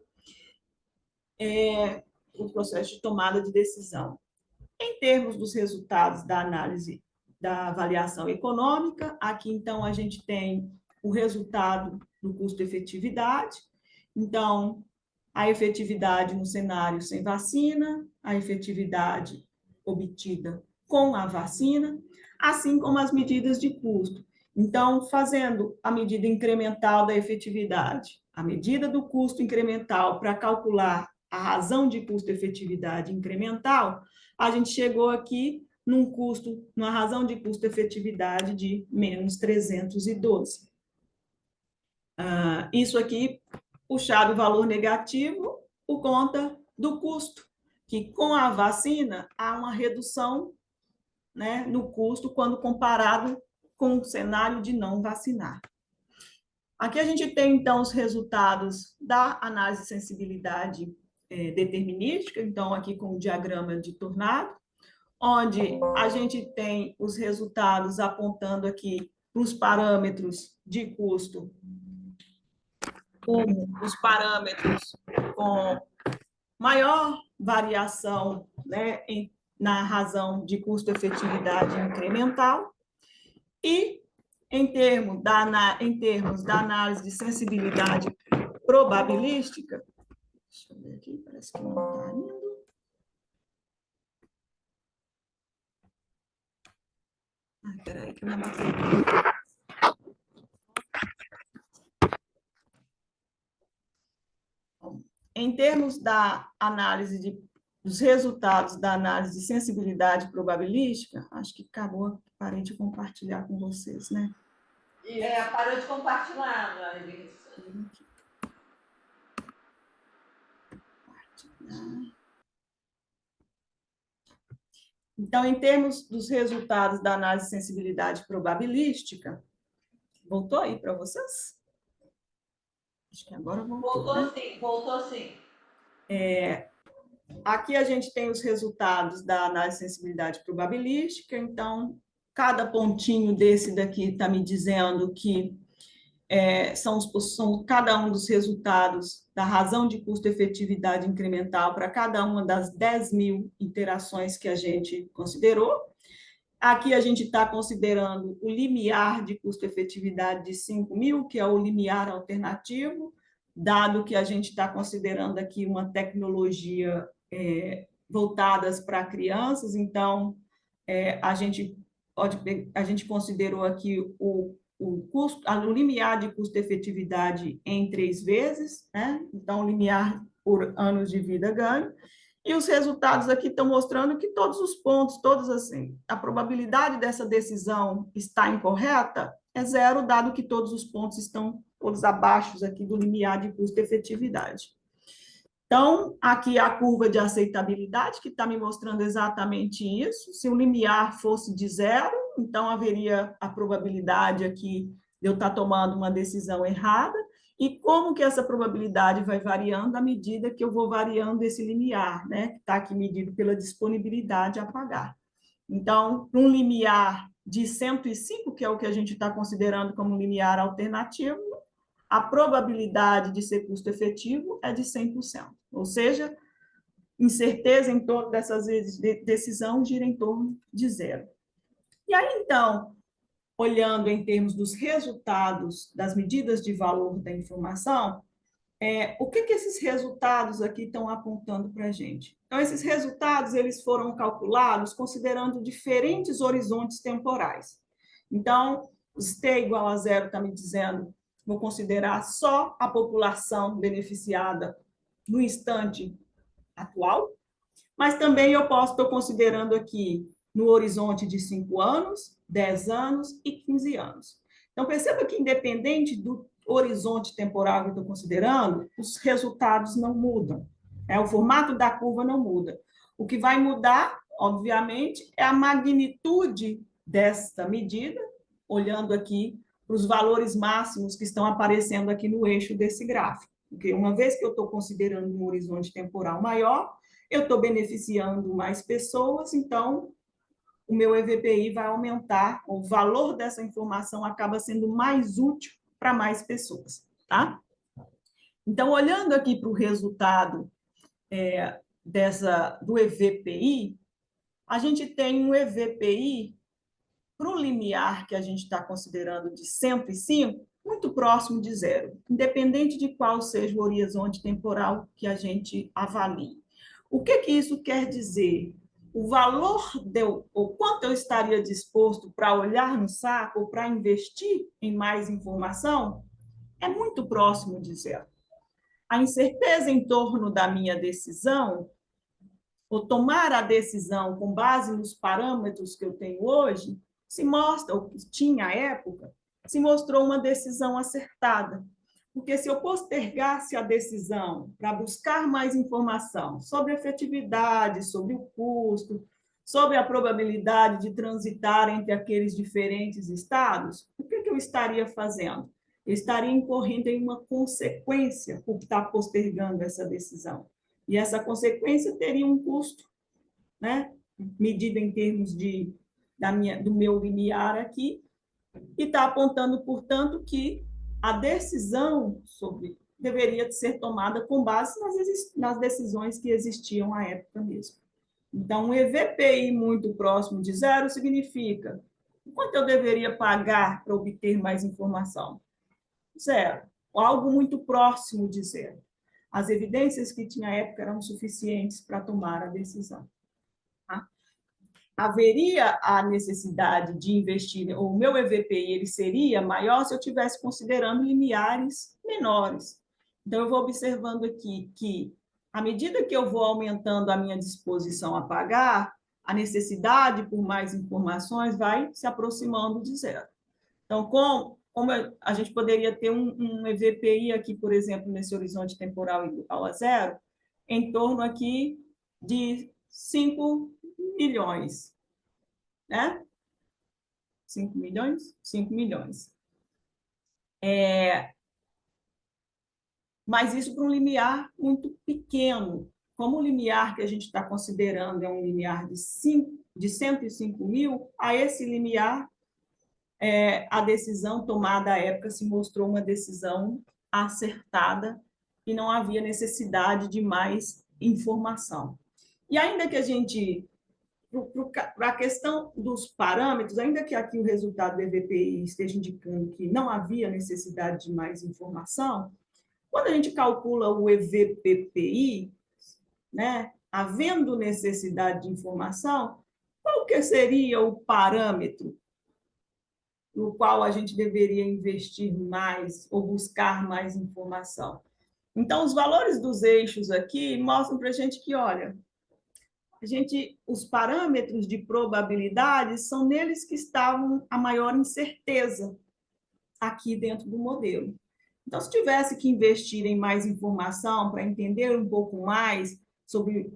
[SPEAKER 2] O processo de tomada de decisão. Em termos dos resultados da análise da avaliação econômica, aqui, então, a gente tem o resultado do custo-efetividade. Então, a efetividade no cenário sem vacina, a efetividade obtida com a vacina, assim como as medidas de custo. Então, fazendo a medida incremental da efetividade, a medida do custo incremental para calcular a razão de custo-efetividade incremental, a gente chegou aqui numa razão de custo-efetividade de menos 312. Isso aqui, puxado o valor negativo, por conta do custo, que com a vacina há uma redução, né, no custo quando comparado com o cenário de não vacinar. Aqui a gente tem, então, os resultados da análise de sensibilidade determinística, então, aqui com o diagrama de tornado, onde a gente tem os resultados apontando aqui para os parâmetros de custo, como os parâmetros com maior variação, né, na razão de custo-efetividade incremental, e em termos da análise de sensibilidade probabilística, deixa eu ver aqui, parece que não está indo. Espera aí, que eu não matei. Em termos da análise dos resultados da análise de sensibilidade probabilística, acho que acabou, parei de compartilhar com vocês, né?
[SPEAKER 4] Parou de compartilhar, Larissa.
[SPEAKER 2] Então, em termos dos resultados da análise de sensibilidade probabilística, voltou aí para vocês? Acho que agora voltou.
[SPEAKER 4] Voltou sim.
[SPEAKER 2] Aqui a gente tem os resultados da análise de sensibilidade probabilística, então, cada pontinho desse daqui está me dizendo que são cada um dos resultados da razão de custo-efetividade incremental para cada uma das 10.000 interações que a gente considerou. Aqui a gente está considerando o limiar de custo-efetividade de 5.000, que é o limiar alternativo, dado que a gente está considerando aqui uma tecnologia voltadas para crianças, então a gente considerou aqui o limiar de custo-efetividade em 3 vezes, né? Então, o limiar por anos de vida ganho, e os resultados aqui estão mostrando que todos os pontos, a probabilidade dessa decisão estar incorreta é 0, dado que todos os pontos estão todos abaixo aqui do limiar de custo-efetividade. Então, aqui a curva de aceitabilidade, que está me mostrando exatamente isso. Se o limiar fosse de 0, então haveria a probabilidade aqui de eu estar tomando uma decisão errada, e como que essa probabilidade vai variando à medida que eu vou variando esse limiar, né, que está aqui medido pela disponibilidade a pagar. Então, um limiar de 105, que é o que a gente está considerando como limiar alternativo, a probabilidade de ser custo efetivo é de 100%, ou seja, incerteza em torno dessas decisão gira em torno de 0. E aí, então, olhando em termos dos resultados das medidas de valor da informação, o que esses resultados aqui estão apontando para a gente? Então, esses resultados eles foram calculados considerando diferentes horizontes temporais. Então, os t igual a 0 está me dizendo, vou considerar só a população beneficiada no instante atual, mas também estou considerando aqui no horizonte de 5 anos, 10 anos e 15 anos. Então, perceba que, independente do horizonte temporal que eu estou considerando, os resultados não mudam. O formato da curva não muda. O que vai mudar, obviamente, é a magnitude desta medida, olhando aqui para os valores máximos que estão aparecendo aqui no eixo desse gráfico. Porque uma vez que eu estou considerando um horizonte temporal maior, eu estou beneficiando mais pessoas, então o meu EVPI vai aumentar, o valor dessa informação acaba sendo mais útil para mais pessoas, tá? Então, olhando aqui para o resultado do EVPI, a gente tem um EVPI para o limiar que a gente está considerando de 105, muito próximo de zero, independente de qual seja o horizonte temporal que a gente avalie. O que isso quer dizer? O valor, ou quanto eu estaria disposto para olhar no saco ou para investir em mais informação, é muito próximo de zero. A incerteza em torno da minha decisão, ou tomar a decisão com base nos parâmetros que eu tenho hoje, se mostra, ou que tinha à época, se mostrou uma decisão acertada. Porque se eu postergasse a decisão para buscar mais informação sobre a efetividade, sobre o custo, sobre a probabilidade de transitar entre aqueles diferentes estados, o que eu estaria fazendo? Eu estaria incorrendo em uma consequência por estar postergando essa decisão. E essa consequência teria um custo, né? Medido em termos do meu limiar aqui, e está apontando, portanto, que a decisão deveria ser tomada com base nas decisões que existiam à época mesmo. Então, um EVPI muito próximo de zero significa quanto eu deveria pagar para obter mais informação? Zero. Algo muito próximo de zero. As evidências que tinha à época eram suficientes para tomar a decisão. Tá? Haveria a necessidade de investir, ou o meu EVPI ele seria maior se eu estivesse considerando limiares menores. Então, eu vou observando aqui que, à medida que eu vou aumentando a minha disposição a pagar, a necessidade por mais informações vai se aproximando de zero. Então, como a gente poderia ter um EVPI aqui, por exemplo, nesse horizonte temporal igual a zero, em torno aqui de 5 milhões, né? 5 milhões? 5 milhões. Mas isso para um limiar muito pequeno. Como o limiar que a gente está considerando é um limiar de 105 mil, a esse limiar, a decisão tomada à época se mostrou uma decisão acertada e não havia necessidade de mais informação. E ainda que a gente, para a questão dos parâmetros, ainda que aqui o resultado do EVPI esteja indicando que não havia necessidade de mais informação, quando a gente calcula o EVPPI, né, havendo necessidade de informação, qual que seria o parâmetro no qual a gente deveria investir mais ou buscar mais informação? Então, os valores dos eixos aqui mostram para a gente que, olha, os parâmetros de probabilidade são neles que estavam a maior incerteza aqui dentro do modelo. Então, se tivesse que investir em mais informação para entender um pouco mais sobre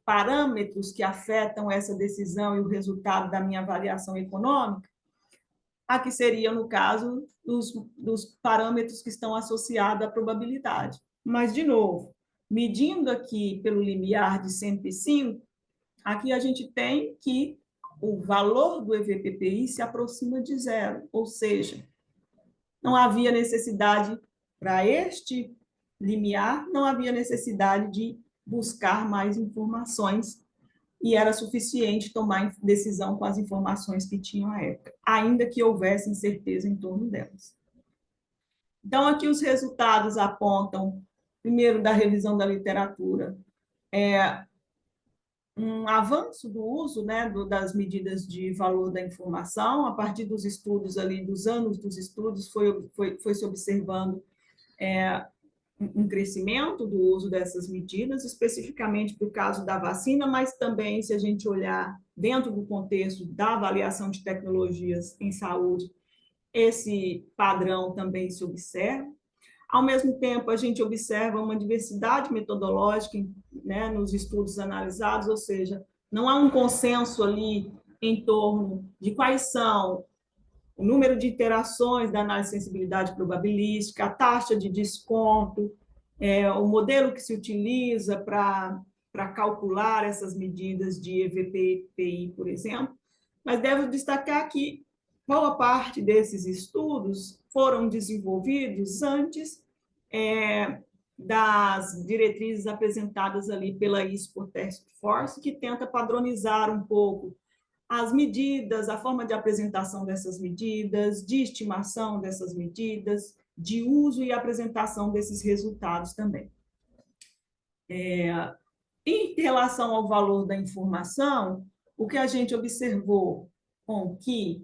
[SPEAKER 2] parâmetros que afetam essa decisão e o resultado da minha avaliação econômica, aqui seria, no caso, dos parâmetros que estão associados à probabilidade. Mas, de novo, medindo aqui pelo limiar de 105, aqui a gente tem que o valor do EVPPI se aproxima de zero, ou seja, não havia necessidade para este limiar, não havia necessidade de buscar mais informações e era suficiente tomar decisão com as informações que tinham à época, ainda que houvesse incerteza em torno delas. Então, aqui os resultados apontam, primeiro, da revisão da literatura, um avanço do uso, né, das medidas de valor da informação. A partir dos estudos ali, dos anos dos estudos, foi se observando um crescimento do uso dessas medidas, especificamente para o caso da vacina, mas também, se a gente olhar dentro do contexto da avaliação de tecnologias em saúde, esse padrão também se observa. Ao mesmo tempo, a gente observa uma diversidade metodológica, né, nos estudos analisados, ou seja, não há um consenso ali em torno de quais são o número de iterações da análise de sensibilidade probabilística, a taxa de desconto, o modelo que se utiliza para calcular essas medidas de EVPPI, por exemplo, mas devo destacar que boa parte desses estudos foram desenvolvidos antes das diretrizes apresentadas ali pela ISPO Task Force, que tenta padronizar um pouco as medidas, a forma de apresentação dessas medidas, de estimação dessas medidas, de uso e apresentação desses resultados também. Em relação ao valor da informação, o que a gente observou que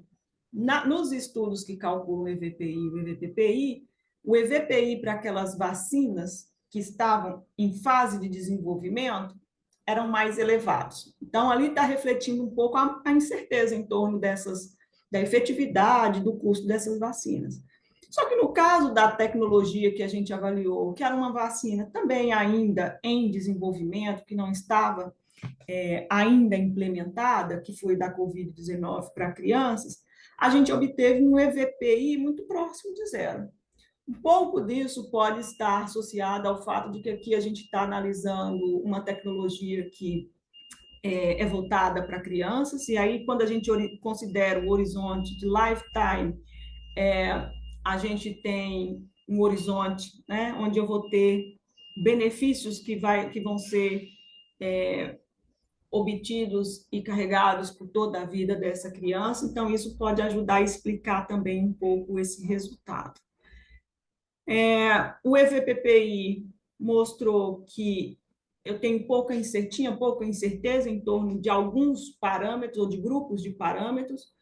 [SPEAKER 2] nos estudos que calculam o EVPI e o EVPPI, o EVPI para aquelas vacinas que estavam em fase de desenvolvimento eram mais elevados. Então, ali está refletindo um pouco a incerteza em torno da efetividade, do custo dessas vacinas. Só que no caso da tecnologia que a gente avaliou, que era uma vacina também ainda em desenvolvimento, que não estava ainda implementada, que foi da Covid-19 para crianças, a gente obteve um EVPI muito próximo de zero. Um pouco disso pode estar associado ao fato de que aqui a gente está analisando uma tecnologia que é voltada para crianças, e aí quando a gente considera o horizonte de lifetime, a gente tem um horizonte, né, onde eu vou ter benefícios que vão ser obtidos e carregados por toda a vida dessa criança, então isso pode ajudar a explicar também um pouco esse resultado. O EVPPI mostrou que eu tenho tinha pouca incerteza em torno de alguns parâmetros, ou de grupos de parâmetros,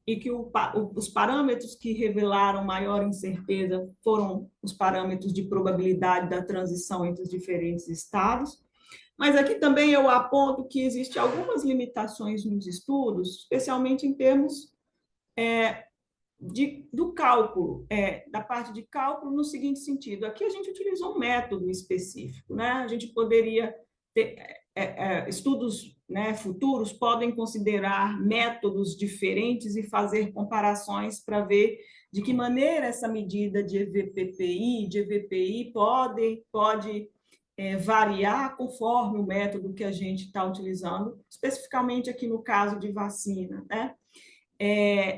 [SPEAKER 2] e que os parâmetros que revelaram maior incerteza foram os parâmetros de probabilidade da transição entre os diferentes estados. Mas aqui também eu aponto que existem algumas limitações nos estudos, especialmente em termos do cálculo, da parte de cálculo, no seguinte sentido: aqui a gente utilizou um método específico, né? A gente poderia ter estudos, né, futuros podem considerar métodos diferentes e fazer comparações para ver de que maneira essa medida de EVPPI, de EVPI pode variar conforme o método que a gente está utilizando, especificamente aqui no caso de vacina, né?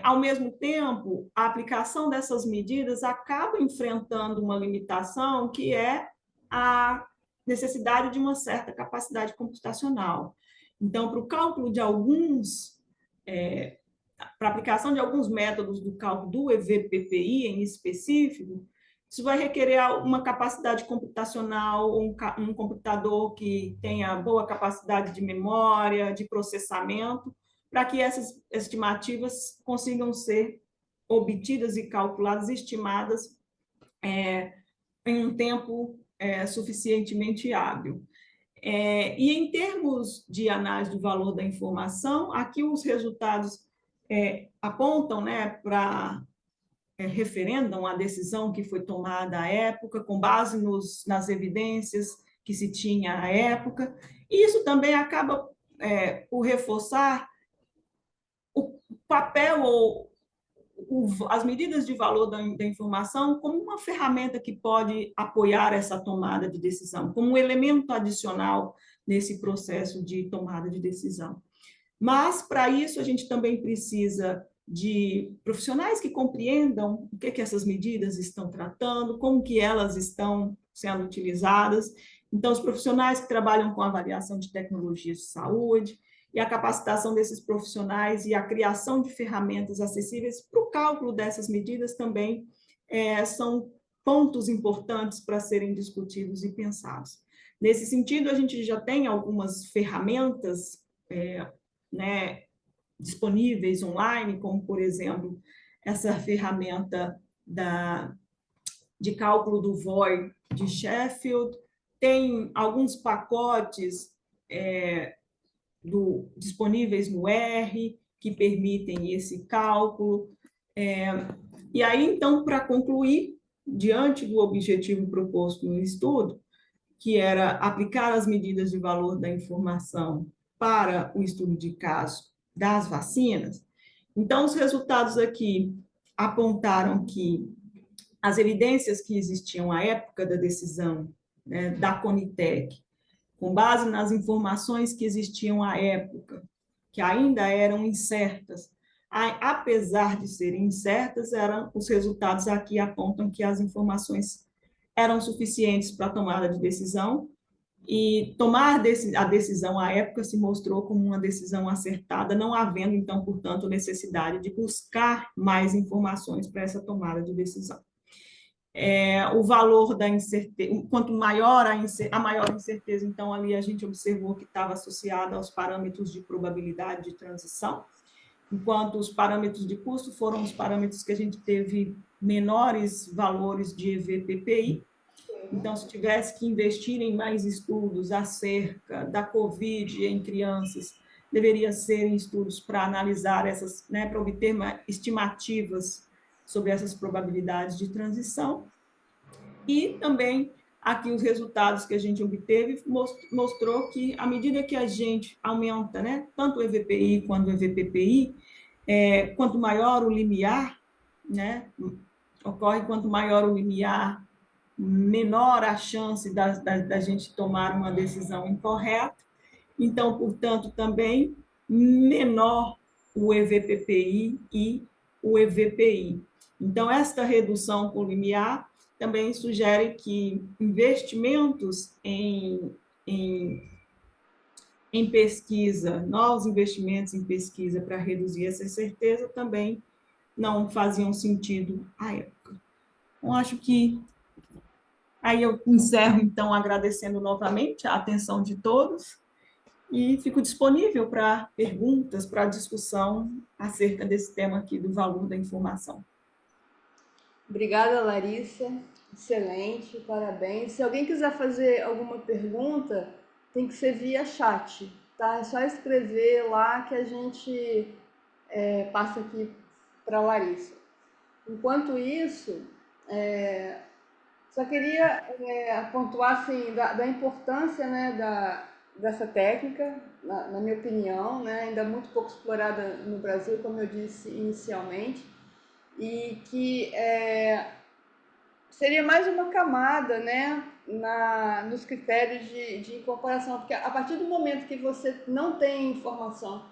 [SPEAKER 2] Ao mesmo tempo, a aplicação dessas medidas acaba enfrentando uma limitação, que é a necessidade de uma certa capacidade computacional. Então, para o cálculo de para a aplicação de alguns métodos do cálculo do EVPPI em específico, isso vai requerer uma capacidade computacional, um computador que tenha boa capacidade de memória, de processamento, para que essas estimativas consigam ser obtidas e calculadas, estimadas em um tempo suficientemente hábil. E em termos de análise do valor da informação, aqui os resultados apontam, né, referendam a decisão que foi tomada à época, com base nas evidências que se tinha à época, e isso também acaba por reforçar o papel ou as medidas de valor da informação como uma ferramenta que pode apoiar essa tomada de decisão, como um elemento adicional nesse processo de tomada de decisão. Mas, para isso, a gente também precisa de profissionais que compreendam o que essas medidas estão tratando, como que elas estão sendo utilizadas. Então, os profissionais que trabalham com avaliação de tecnologias de saúde, e a capacitação desses profissionais e a criação de ferramentas acessíveis para o cálculo dessas medidas também são pontos importantes para serem discutidos e pensados. Nesse sentido, a gente já tem algumas ferramentas né, disponíveis online, como, por exemplo, essa ferramenta de cálculo do VOI de Sheffield, tem alguns pacotes disponíveis no R, que permitem esse cálculo. E aí, então, para concluir, diante do objetivo proposto no estudo, que era aplicar as medidas de valor da informação para o estudo de caso das vacinas, então, os resultados aqui apontaram que as evidências que existiam à época da decisão, né, da Conitec, com base nas informações que existiam à época, que ainda eram incertas, apesar de serem incertas, os resultados aqui apontam que as informações eram suficientes para a tomada de decisão, e tomar a decisão à época se mostrou como uma decisão acertada, não havendo, então, portanto, necessidade de buscar mais informações para essa tomada de decisão. O valor da incerteza, quanto maior a maior incerteza, então, ali a gente observou que estava associada aos parâmetros de probabilidade de transição, enquanto os parâmetros de custo foram os parâmetros que a gente teve menores valores de EV/PPI. Então, se tivesse que investir em mais estudos acerca da COVID em crianças, deveria ser em estudos para analisar essas, né, para obter estimativas sobre essas probabilidades de transição. E também aqui os resultados que a gente obteve mostrou que, à medida que a gente aumenta, né, tanto o EVPI quanto o EVPPI, quanto maior o limiar, né, ocorre quanto maior o limiar, menor a chance da gente tomar uma decisão incorreta. Então, portanto, também menor o EVPPI e o EVPI. Então, esta redução por limiar também sugere que investimentos em pesquisa, novos investimentos em pesquisa para reduzir essa incerteza também não faziam sentido à época. Então, acho que aí eu encerro, então, agradecendo novamente a atenção de todos e fico disponível para perguntas, para discussão acerca desse tema aqui do valor da informação.
[SPEAKER 1] Obrigada, Larissa. Excelente, parabéns. Se alguém quiser fazer alguma pergunta, tem que ser via chat, tá? É só escrever lá que a gente passa aqui para a Larissa. Enquanto isso, só queria pontuar assim, da importância, né, dessa técnica, na minha opinião, né, ainda muito pouco explorada no Brasil, como eu disse inicialmente, e que seria mais uma camada, né, nos critérios de incorporação, porque a partir do momento que você não tem informação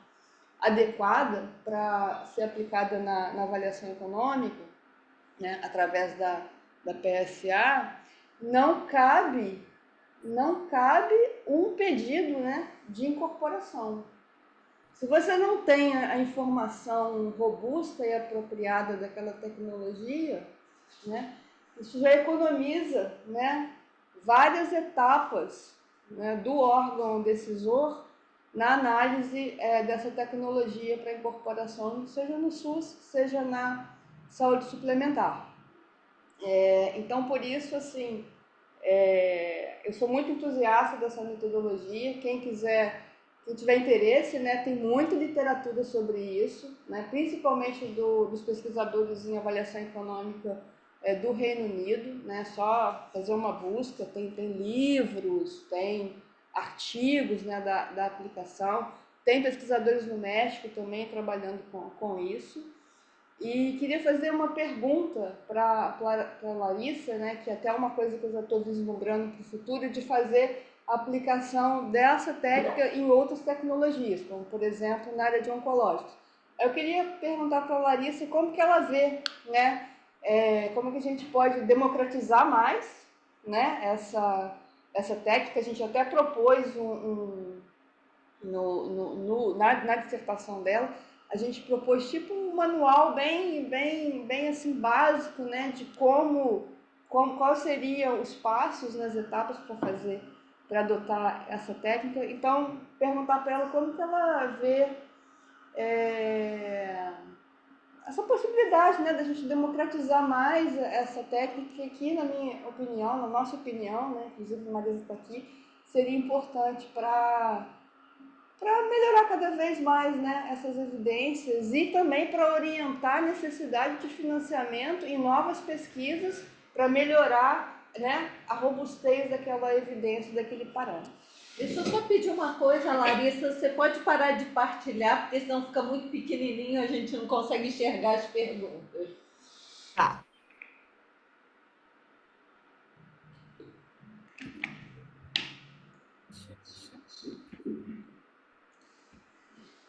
[SPEAKER 1] adequada para ser aplicada na avaliação econômica, né, através da PSA, não cabe um pedido, né, de incorporação. Se você não tem a informação robusta e apropriada daquela tecnologia, né, isso já economiza, né, várias etapas, né, do órgão decisor na análise dessa tecnologia para incorporação, seja no SUS, seja na saúde suplementar. Então, por isso, assim, eu sou muito entusiasta dessa metodologia. Quem tiver interesse, né, tem muita literatura sobre isso, né, principalmente dos pesquisadores em avaliação econômica do Reino Unido, né, só fazer uma busca, tem livros, tem artigos, né, da aplicação, tem pesquisadores no México também trabalhando com isso. E queria fazer uma pergunta para a Larissa, né, que é até uma coisa que eu já estou vislumbrando para o futuro, de fazer a aplicação dessa técnica em outras tecnologias, como, por exemplo, na área de oncológicos. Eu queria perguntar para a Larissa como que ela vê, né, como que a gente pode democratizar mais, né, essa técnica. A gente até propôs na dissertação dela, a gente propôs tipo um manual bem assim básico, né, de quais seriam os passos nas etapas para adotar essa técnica. Então, perguntar para ela como que ela vê essa possibilidade, né, da gente democratizar mais essa técnica, que aqui, na minha opinião, na nossa opinião, né, inclusive a Marisa está aqui, seria importante para melhorar cada vez mais, né, essas evidências, e também para orientar a necessidade de financiamento em novas pesquisas para melhorar, né, a robustez daquela evidência, daquele parâmetro.
[SPEAKER 4] Deixa eu só pedir uma coisa, Larissa, você pode parar de partilhar, porque senão fica muito pequenininho, a gente não consegue enxergar as perguntas.
[SPEAKER 2] Tá.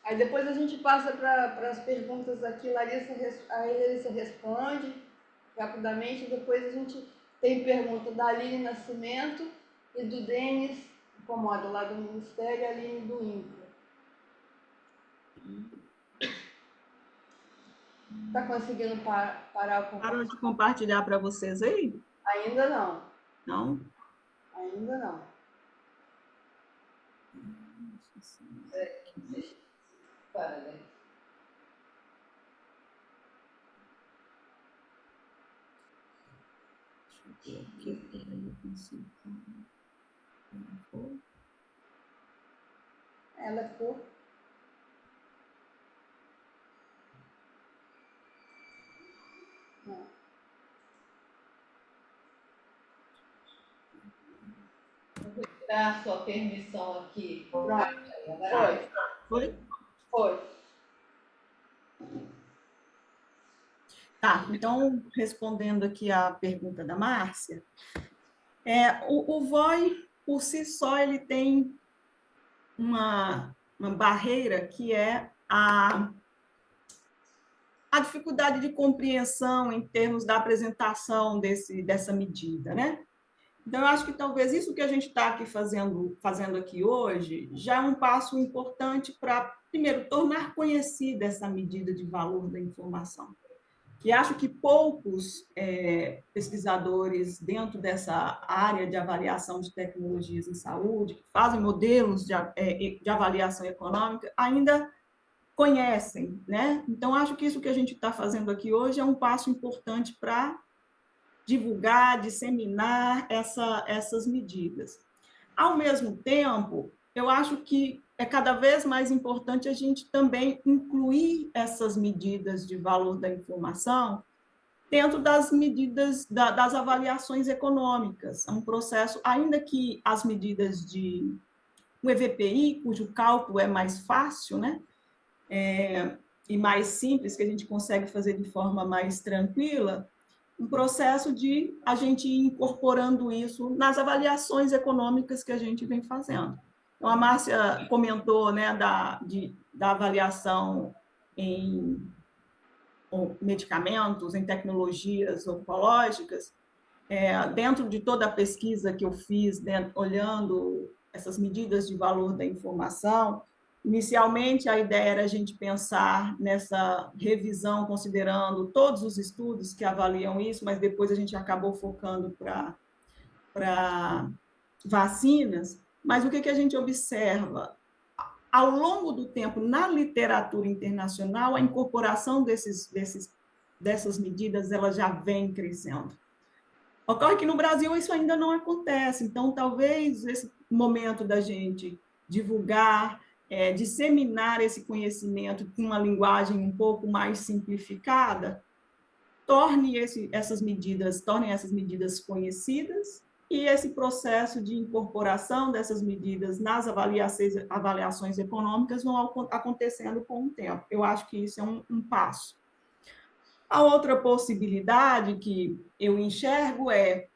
[SPEAKER 1] Aí depois a gente passa para as perguntas aqui, a Larissa responde rapidamente, depois a gente tem pergunta da Aline Nascimento e do Denis Incomoda, lá do Ministério, e a Aline do INCRA. Está conseguindo parar o compartilhamento?
[SPEAKER 2] Parou de compartilhar para vocês aí?
[SPEAKER 1] Ainda não.
[SPEAKER 2] Não?
[SPEAKER 1] Ainda não. Para, né? Ela ficou. Não.
[SPEAKER 4] Vou tirar a sua permissão aqui.
[SPEAKER 1] Pronto.
[SPEAKER 2] Foi?
[SPEAKER 1] Foi.
[SPEAKER 2] Tá, então, respondendo aqui a pergunta da Márcia, o VOI, por si só, ele tem uma barreira que é a dificuldade de compreensão em termos da apresentação dessa medida, né? Então, eu acho que talvez isso que a gente está aqui fazendo aqui hoje já é um passo importante para, primeiro, tornar conhecida essa medida de valor da informação. Que acho que poucos pesquisadores dentro dessa área de avaliação de tecnologias em saúde, que fazem modelos de avaliação econômica, ainda conhecem, né? Então, acho que isso que a gente está fazendo aqui hoje é um passo importante para divulgar, disseminar essas medidas. Ao mesmo tempo, eu acho que é cada vez mais importante a gente também incluir essas medidas de valor da informação dentro das medidas das avaliações econômicas. É um processo, ainda que as medidas de um EVPI, cujo cálculo é mais fácil, né? E mais simples, que a gente consegue fazer de forma mais tranquila, um processo de a gente ir incorporando isso nas avaliações econômicas que a gente vem fazendo. Então, a Márcia comentou, né, da avaliação em medicamentos, em tecnologias oncológicas. Dentro de toda a pesquisa que eu fiz, olhando essas medidas de valor da informação, inicialmente, a ideia era a gente pensar nessa revisão, considerando todos os estudos que avaliam isso, mas depois a gente acabou focando para vacinas. Mas o que a gente observa? Ao longo do tempo, na literatura internacional, a incorporação dessas medidas ela já vem crescendo. Ocorre que no Brasil isso ainda não acontece, então talvez esse momento da gente divulgar, disseminar esse conhecimento com uma linguagem um pouco mais simplificada, tornem essas medidas conhecidas, e esse processo de incorporação dessas medidas nas avaliações econômicas vão acontecendo com o tempo. Eu acho que isso é um passo. A outra possibilidade que eu enxergo é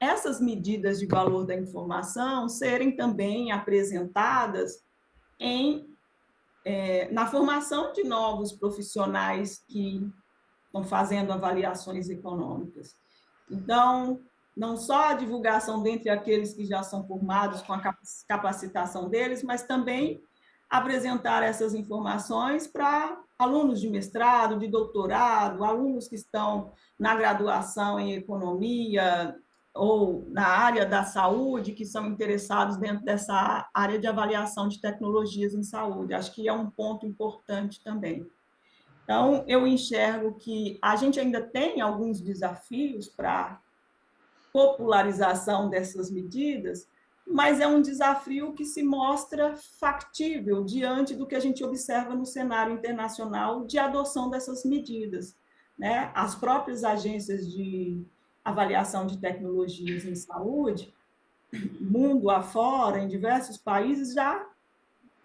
[SPEAKER 2] essas medidas de valor da informação serem também apresentadas na formação de novos profissionais que estão fazendo avaliações econômicas. Então, não só a divulgação dentre aqueles que já são formados com a capacitação deles, mas também apresentar essas informações para alunos de mestrado, de doutorado, alunos que estão na graduação em economia ou na área da saúde, que são interessados dentro dessa área de avaliação de tecnologias em saúde. Acho que é um ponto importante também. Então, eu enxergo que a gente ainda tem alguns desafios para popularização dessas medidas, mas é um desafio que se mostra factível diante do que a gente observa no cenário internacional de adoção dessas medidas, né? As próprias agências de avaliação de tecnologias em saúde, mundo afora, em diversos países, já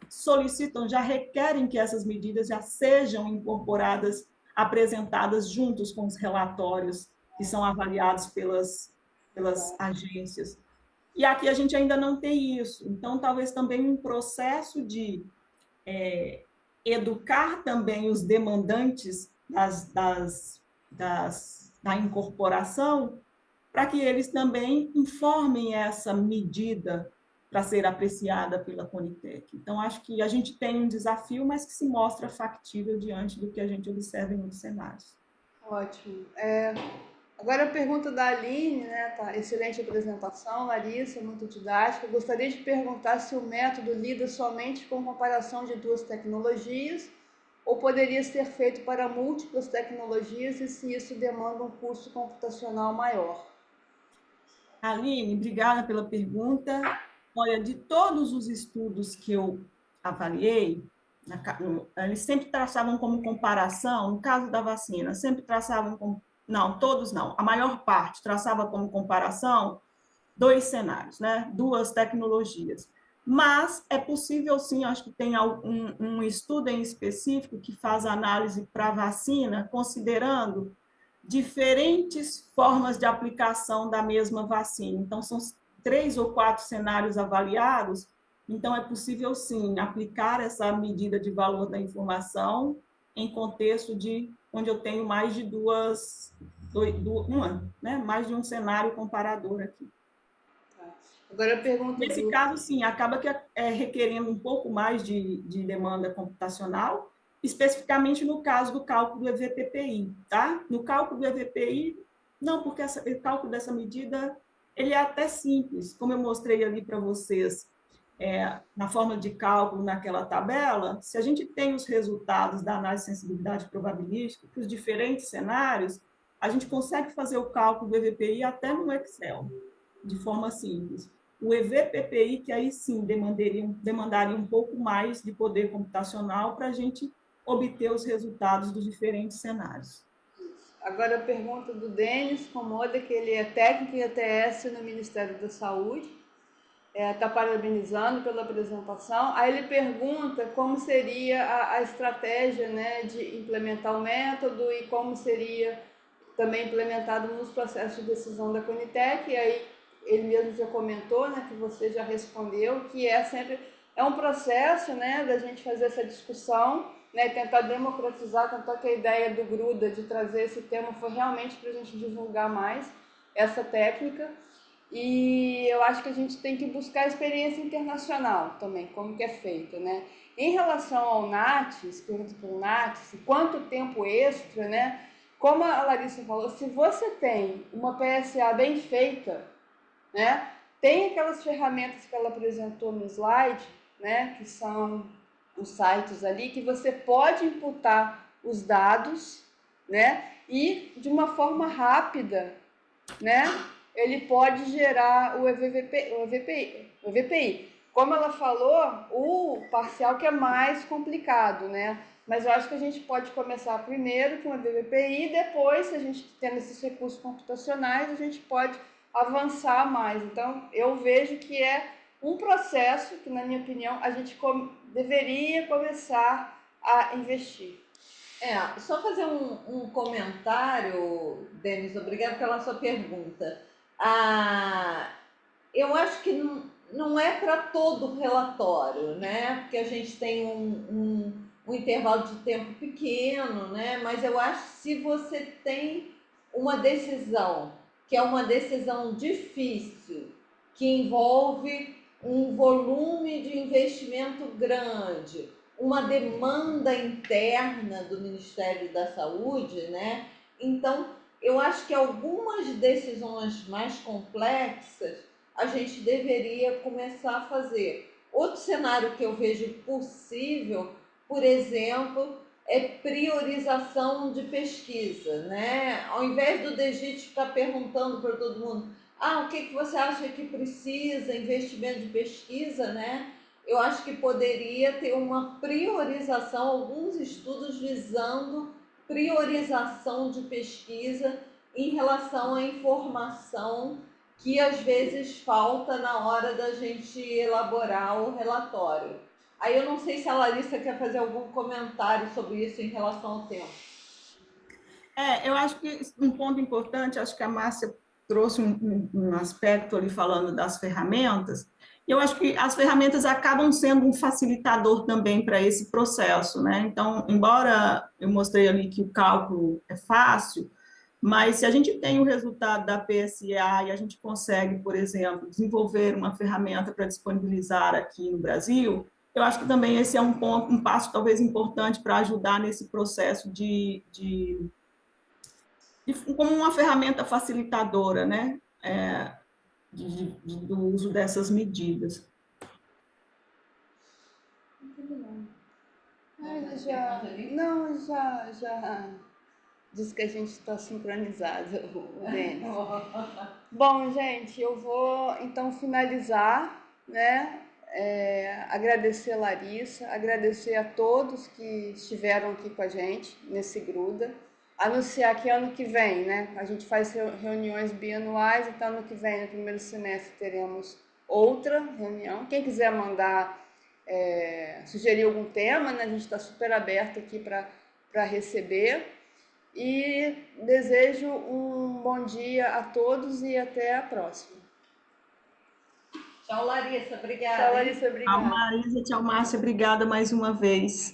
[SPEAKER 2] solicitam, já requerem que essas medidas já sejam incorporadas, apresentadas juntos com os relatórios que são avaliados pelas agências. E aqui a gente ainda não tem isso. Então, talvez também um processo de educar também os demandantes da incorporação, para que eles também informem essa medida para ser apreciada pela Conitec. Então, acho que a gente tem um desafio, mas que se mostra factível diante do que a gente observa em outros cenários.
[SPEAKER 1] Ótimo. Agora a pergunta da Aline, né? Tá, excelente apresentação, Larissa, muito didática. Eu gostaria de perguntar se o método lida somente com comparação de duas tecnologias ou poderia ser feito para múltiplas tecnologias e se isso demanda um custo computacional maior.
[SPEAKER 2] Aline, obrigada pela pergunta. Olha, de todos os estudos que eu avaliei, eles sempre traçavam como comparação, no caso da vacina, sempre traçavam como, não, todos não, a maior parte traçava como comparação dois cenários, né? Duas tecnologias. Mas é possível sim, acho que tem um estudo em específico que faz análise para vacina, considerando diferentes formas de aplicação da mesma vacina. Então, são 3 ou 4 cenários avaliados, então é possível sim aplicar essa medida de valor da informação em contexto de onde eu tenho mais de mais de um cenário comparador aqui.
[SPEAKER 1] Agora eu pergunto
[SPEAKER 2] Nesse caso, sim, acaba que requerendo um pouco mais de demanda computacional, especificamente no caso do cálculo do EVPPI, tá? No cálculo do EVPI, não, porque o cálculo dessa medida, ele é até simples, como eu mostrei ali para vocês, na forma de cálculo naquela tabela, se a gente tem os resultados da análise de sensibilidade probabilística para os diferentes cenários, a gente consegue fazer o cálculo do EVPI até no Excel, de forma simples. O EVPPI, que aí sim demandaria um pouco mais de poder computacional para a gente obter os resultados dos diferentes cenários.
[SPEAKER 1] Agora a pergunta do Denis Comoda, que ele é técnico em ETS no Ministério da Saúde, está parabenizando pela apresentação. Aí ele pergunta como seria a estratégia, né, de implementar o método e como seria também implementado nos processos de decisão da Conitec. E aí ele mesmo já comentou, né, que você já respondeu, que é um processo, né, da gente fazer essa discussão, né, tentar democratizar, tanto que a ideia do Gruda de trazer esse tema foi realmente para a gente divulgar mais essa técnica. E eu acho que a gente tem que buscar experiência internacional também, como que é feito, né? Em relação ao NATS, pergunta para o NATS, quanto tempo extra, né? Como a Larissa falou, se você tem uma PSA bem feita, né? Tem aquelas ferramentas que ela apresentou no slide, né? Que são os sites ali, que você pode imputar os dados, né? E de uma forma rápida, né? Ele pode gerar o EVPI. Como ela falou, o parcial que é mais complicado, né? Mas eu acho que a gente pode começar primeiro com o EVPI, depois, se a gente tendo esses recursos computacionais, a gente pode avançar mais. Então, eu vejo que é um processo que, na minha opinião, a gente deveria começar a investir.
[SPEAKER 4] Só fazer um comentário, Denis, obrigado pela sua pergunta. Eu acho que não é para todo o relatório, né? Porque a gente tem um intervalo de tempo pequeno, né? Mas eu acho que se você tem uma decisão, que é uma decisão difícil, que envolve um volume de investimento grande, uma demanda interna do Ministério da Saúde, né? Então, eu acho que algumas decisões mais complexas a gente deveria começar a fazer. Outro cenário que eu vejo possível, por exemplo, é priorização de pesquisa, né? Ao invés do DGIT ficar perguntando para todo mundo, o que você acha que precisa, investimento de pesquisa, né? Eu acho que poderia ter uma priorização, alguns estudos visando priorização de pesquisa em relação à informação que às vezes falta na hora da gente elaborar o relatório. Aí eu não sei se a Larissa quer fazer algum comentário sobre isso em relação ao tempo.
[SPEAKER 2] Eu acho que um ponto importante, acho que a Márcia trouxe um aspecto ali falando das ferramentas, Eu acho que as ferramentas acabam sendo um facilitador também para esse processo, né? Então, embora eu mostrei ali que o cálculo é fácil, mas se a gente tem o resultado da PSEA e a gente consegue, por exemplo, desenvolver uma ferramenta para disponibilizar aqui no Brasil, eu acho que também esse é um ponto, um passo talvez importante para ajudar nesse processo como uma ferramenta facilitadora, né? Do uso dessas medidas.
[SPEAKER 1] Já diz que a gente está sincronizado, Denis. Bom, gente, eu vou então finalizar, né? Agradecer a Larissa, agradecer a todos que estiveram aqui com a gente nesse Gruda. Anunciar que ano que vem, né? A gente faz reuniões bianuais, então ano que vem, no primeiro semestre, teremos outra reunião. Quem quiser mandar sugerir algum tema, né? A gente está super aberto aqui para receber. E desejo um bom dia a todos e até a próxima.
[SPEAKER 4] Tchau, Larissa. Obrigada.
[SPEAKER 1] Tchau, Larissa. Obrigada.
[SPEAKER 2] Tchau, Marisa. Tchau, Márcia. Obrigada mais uma vez.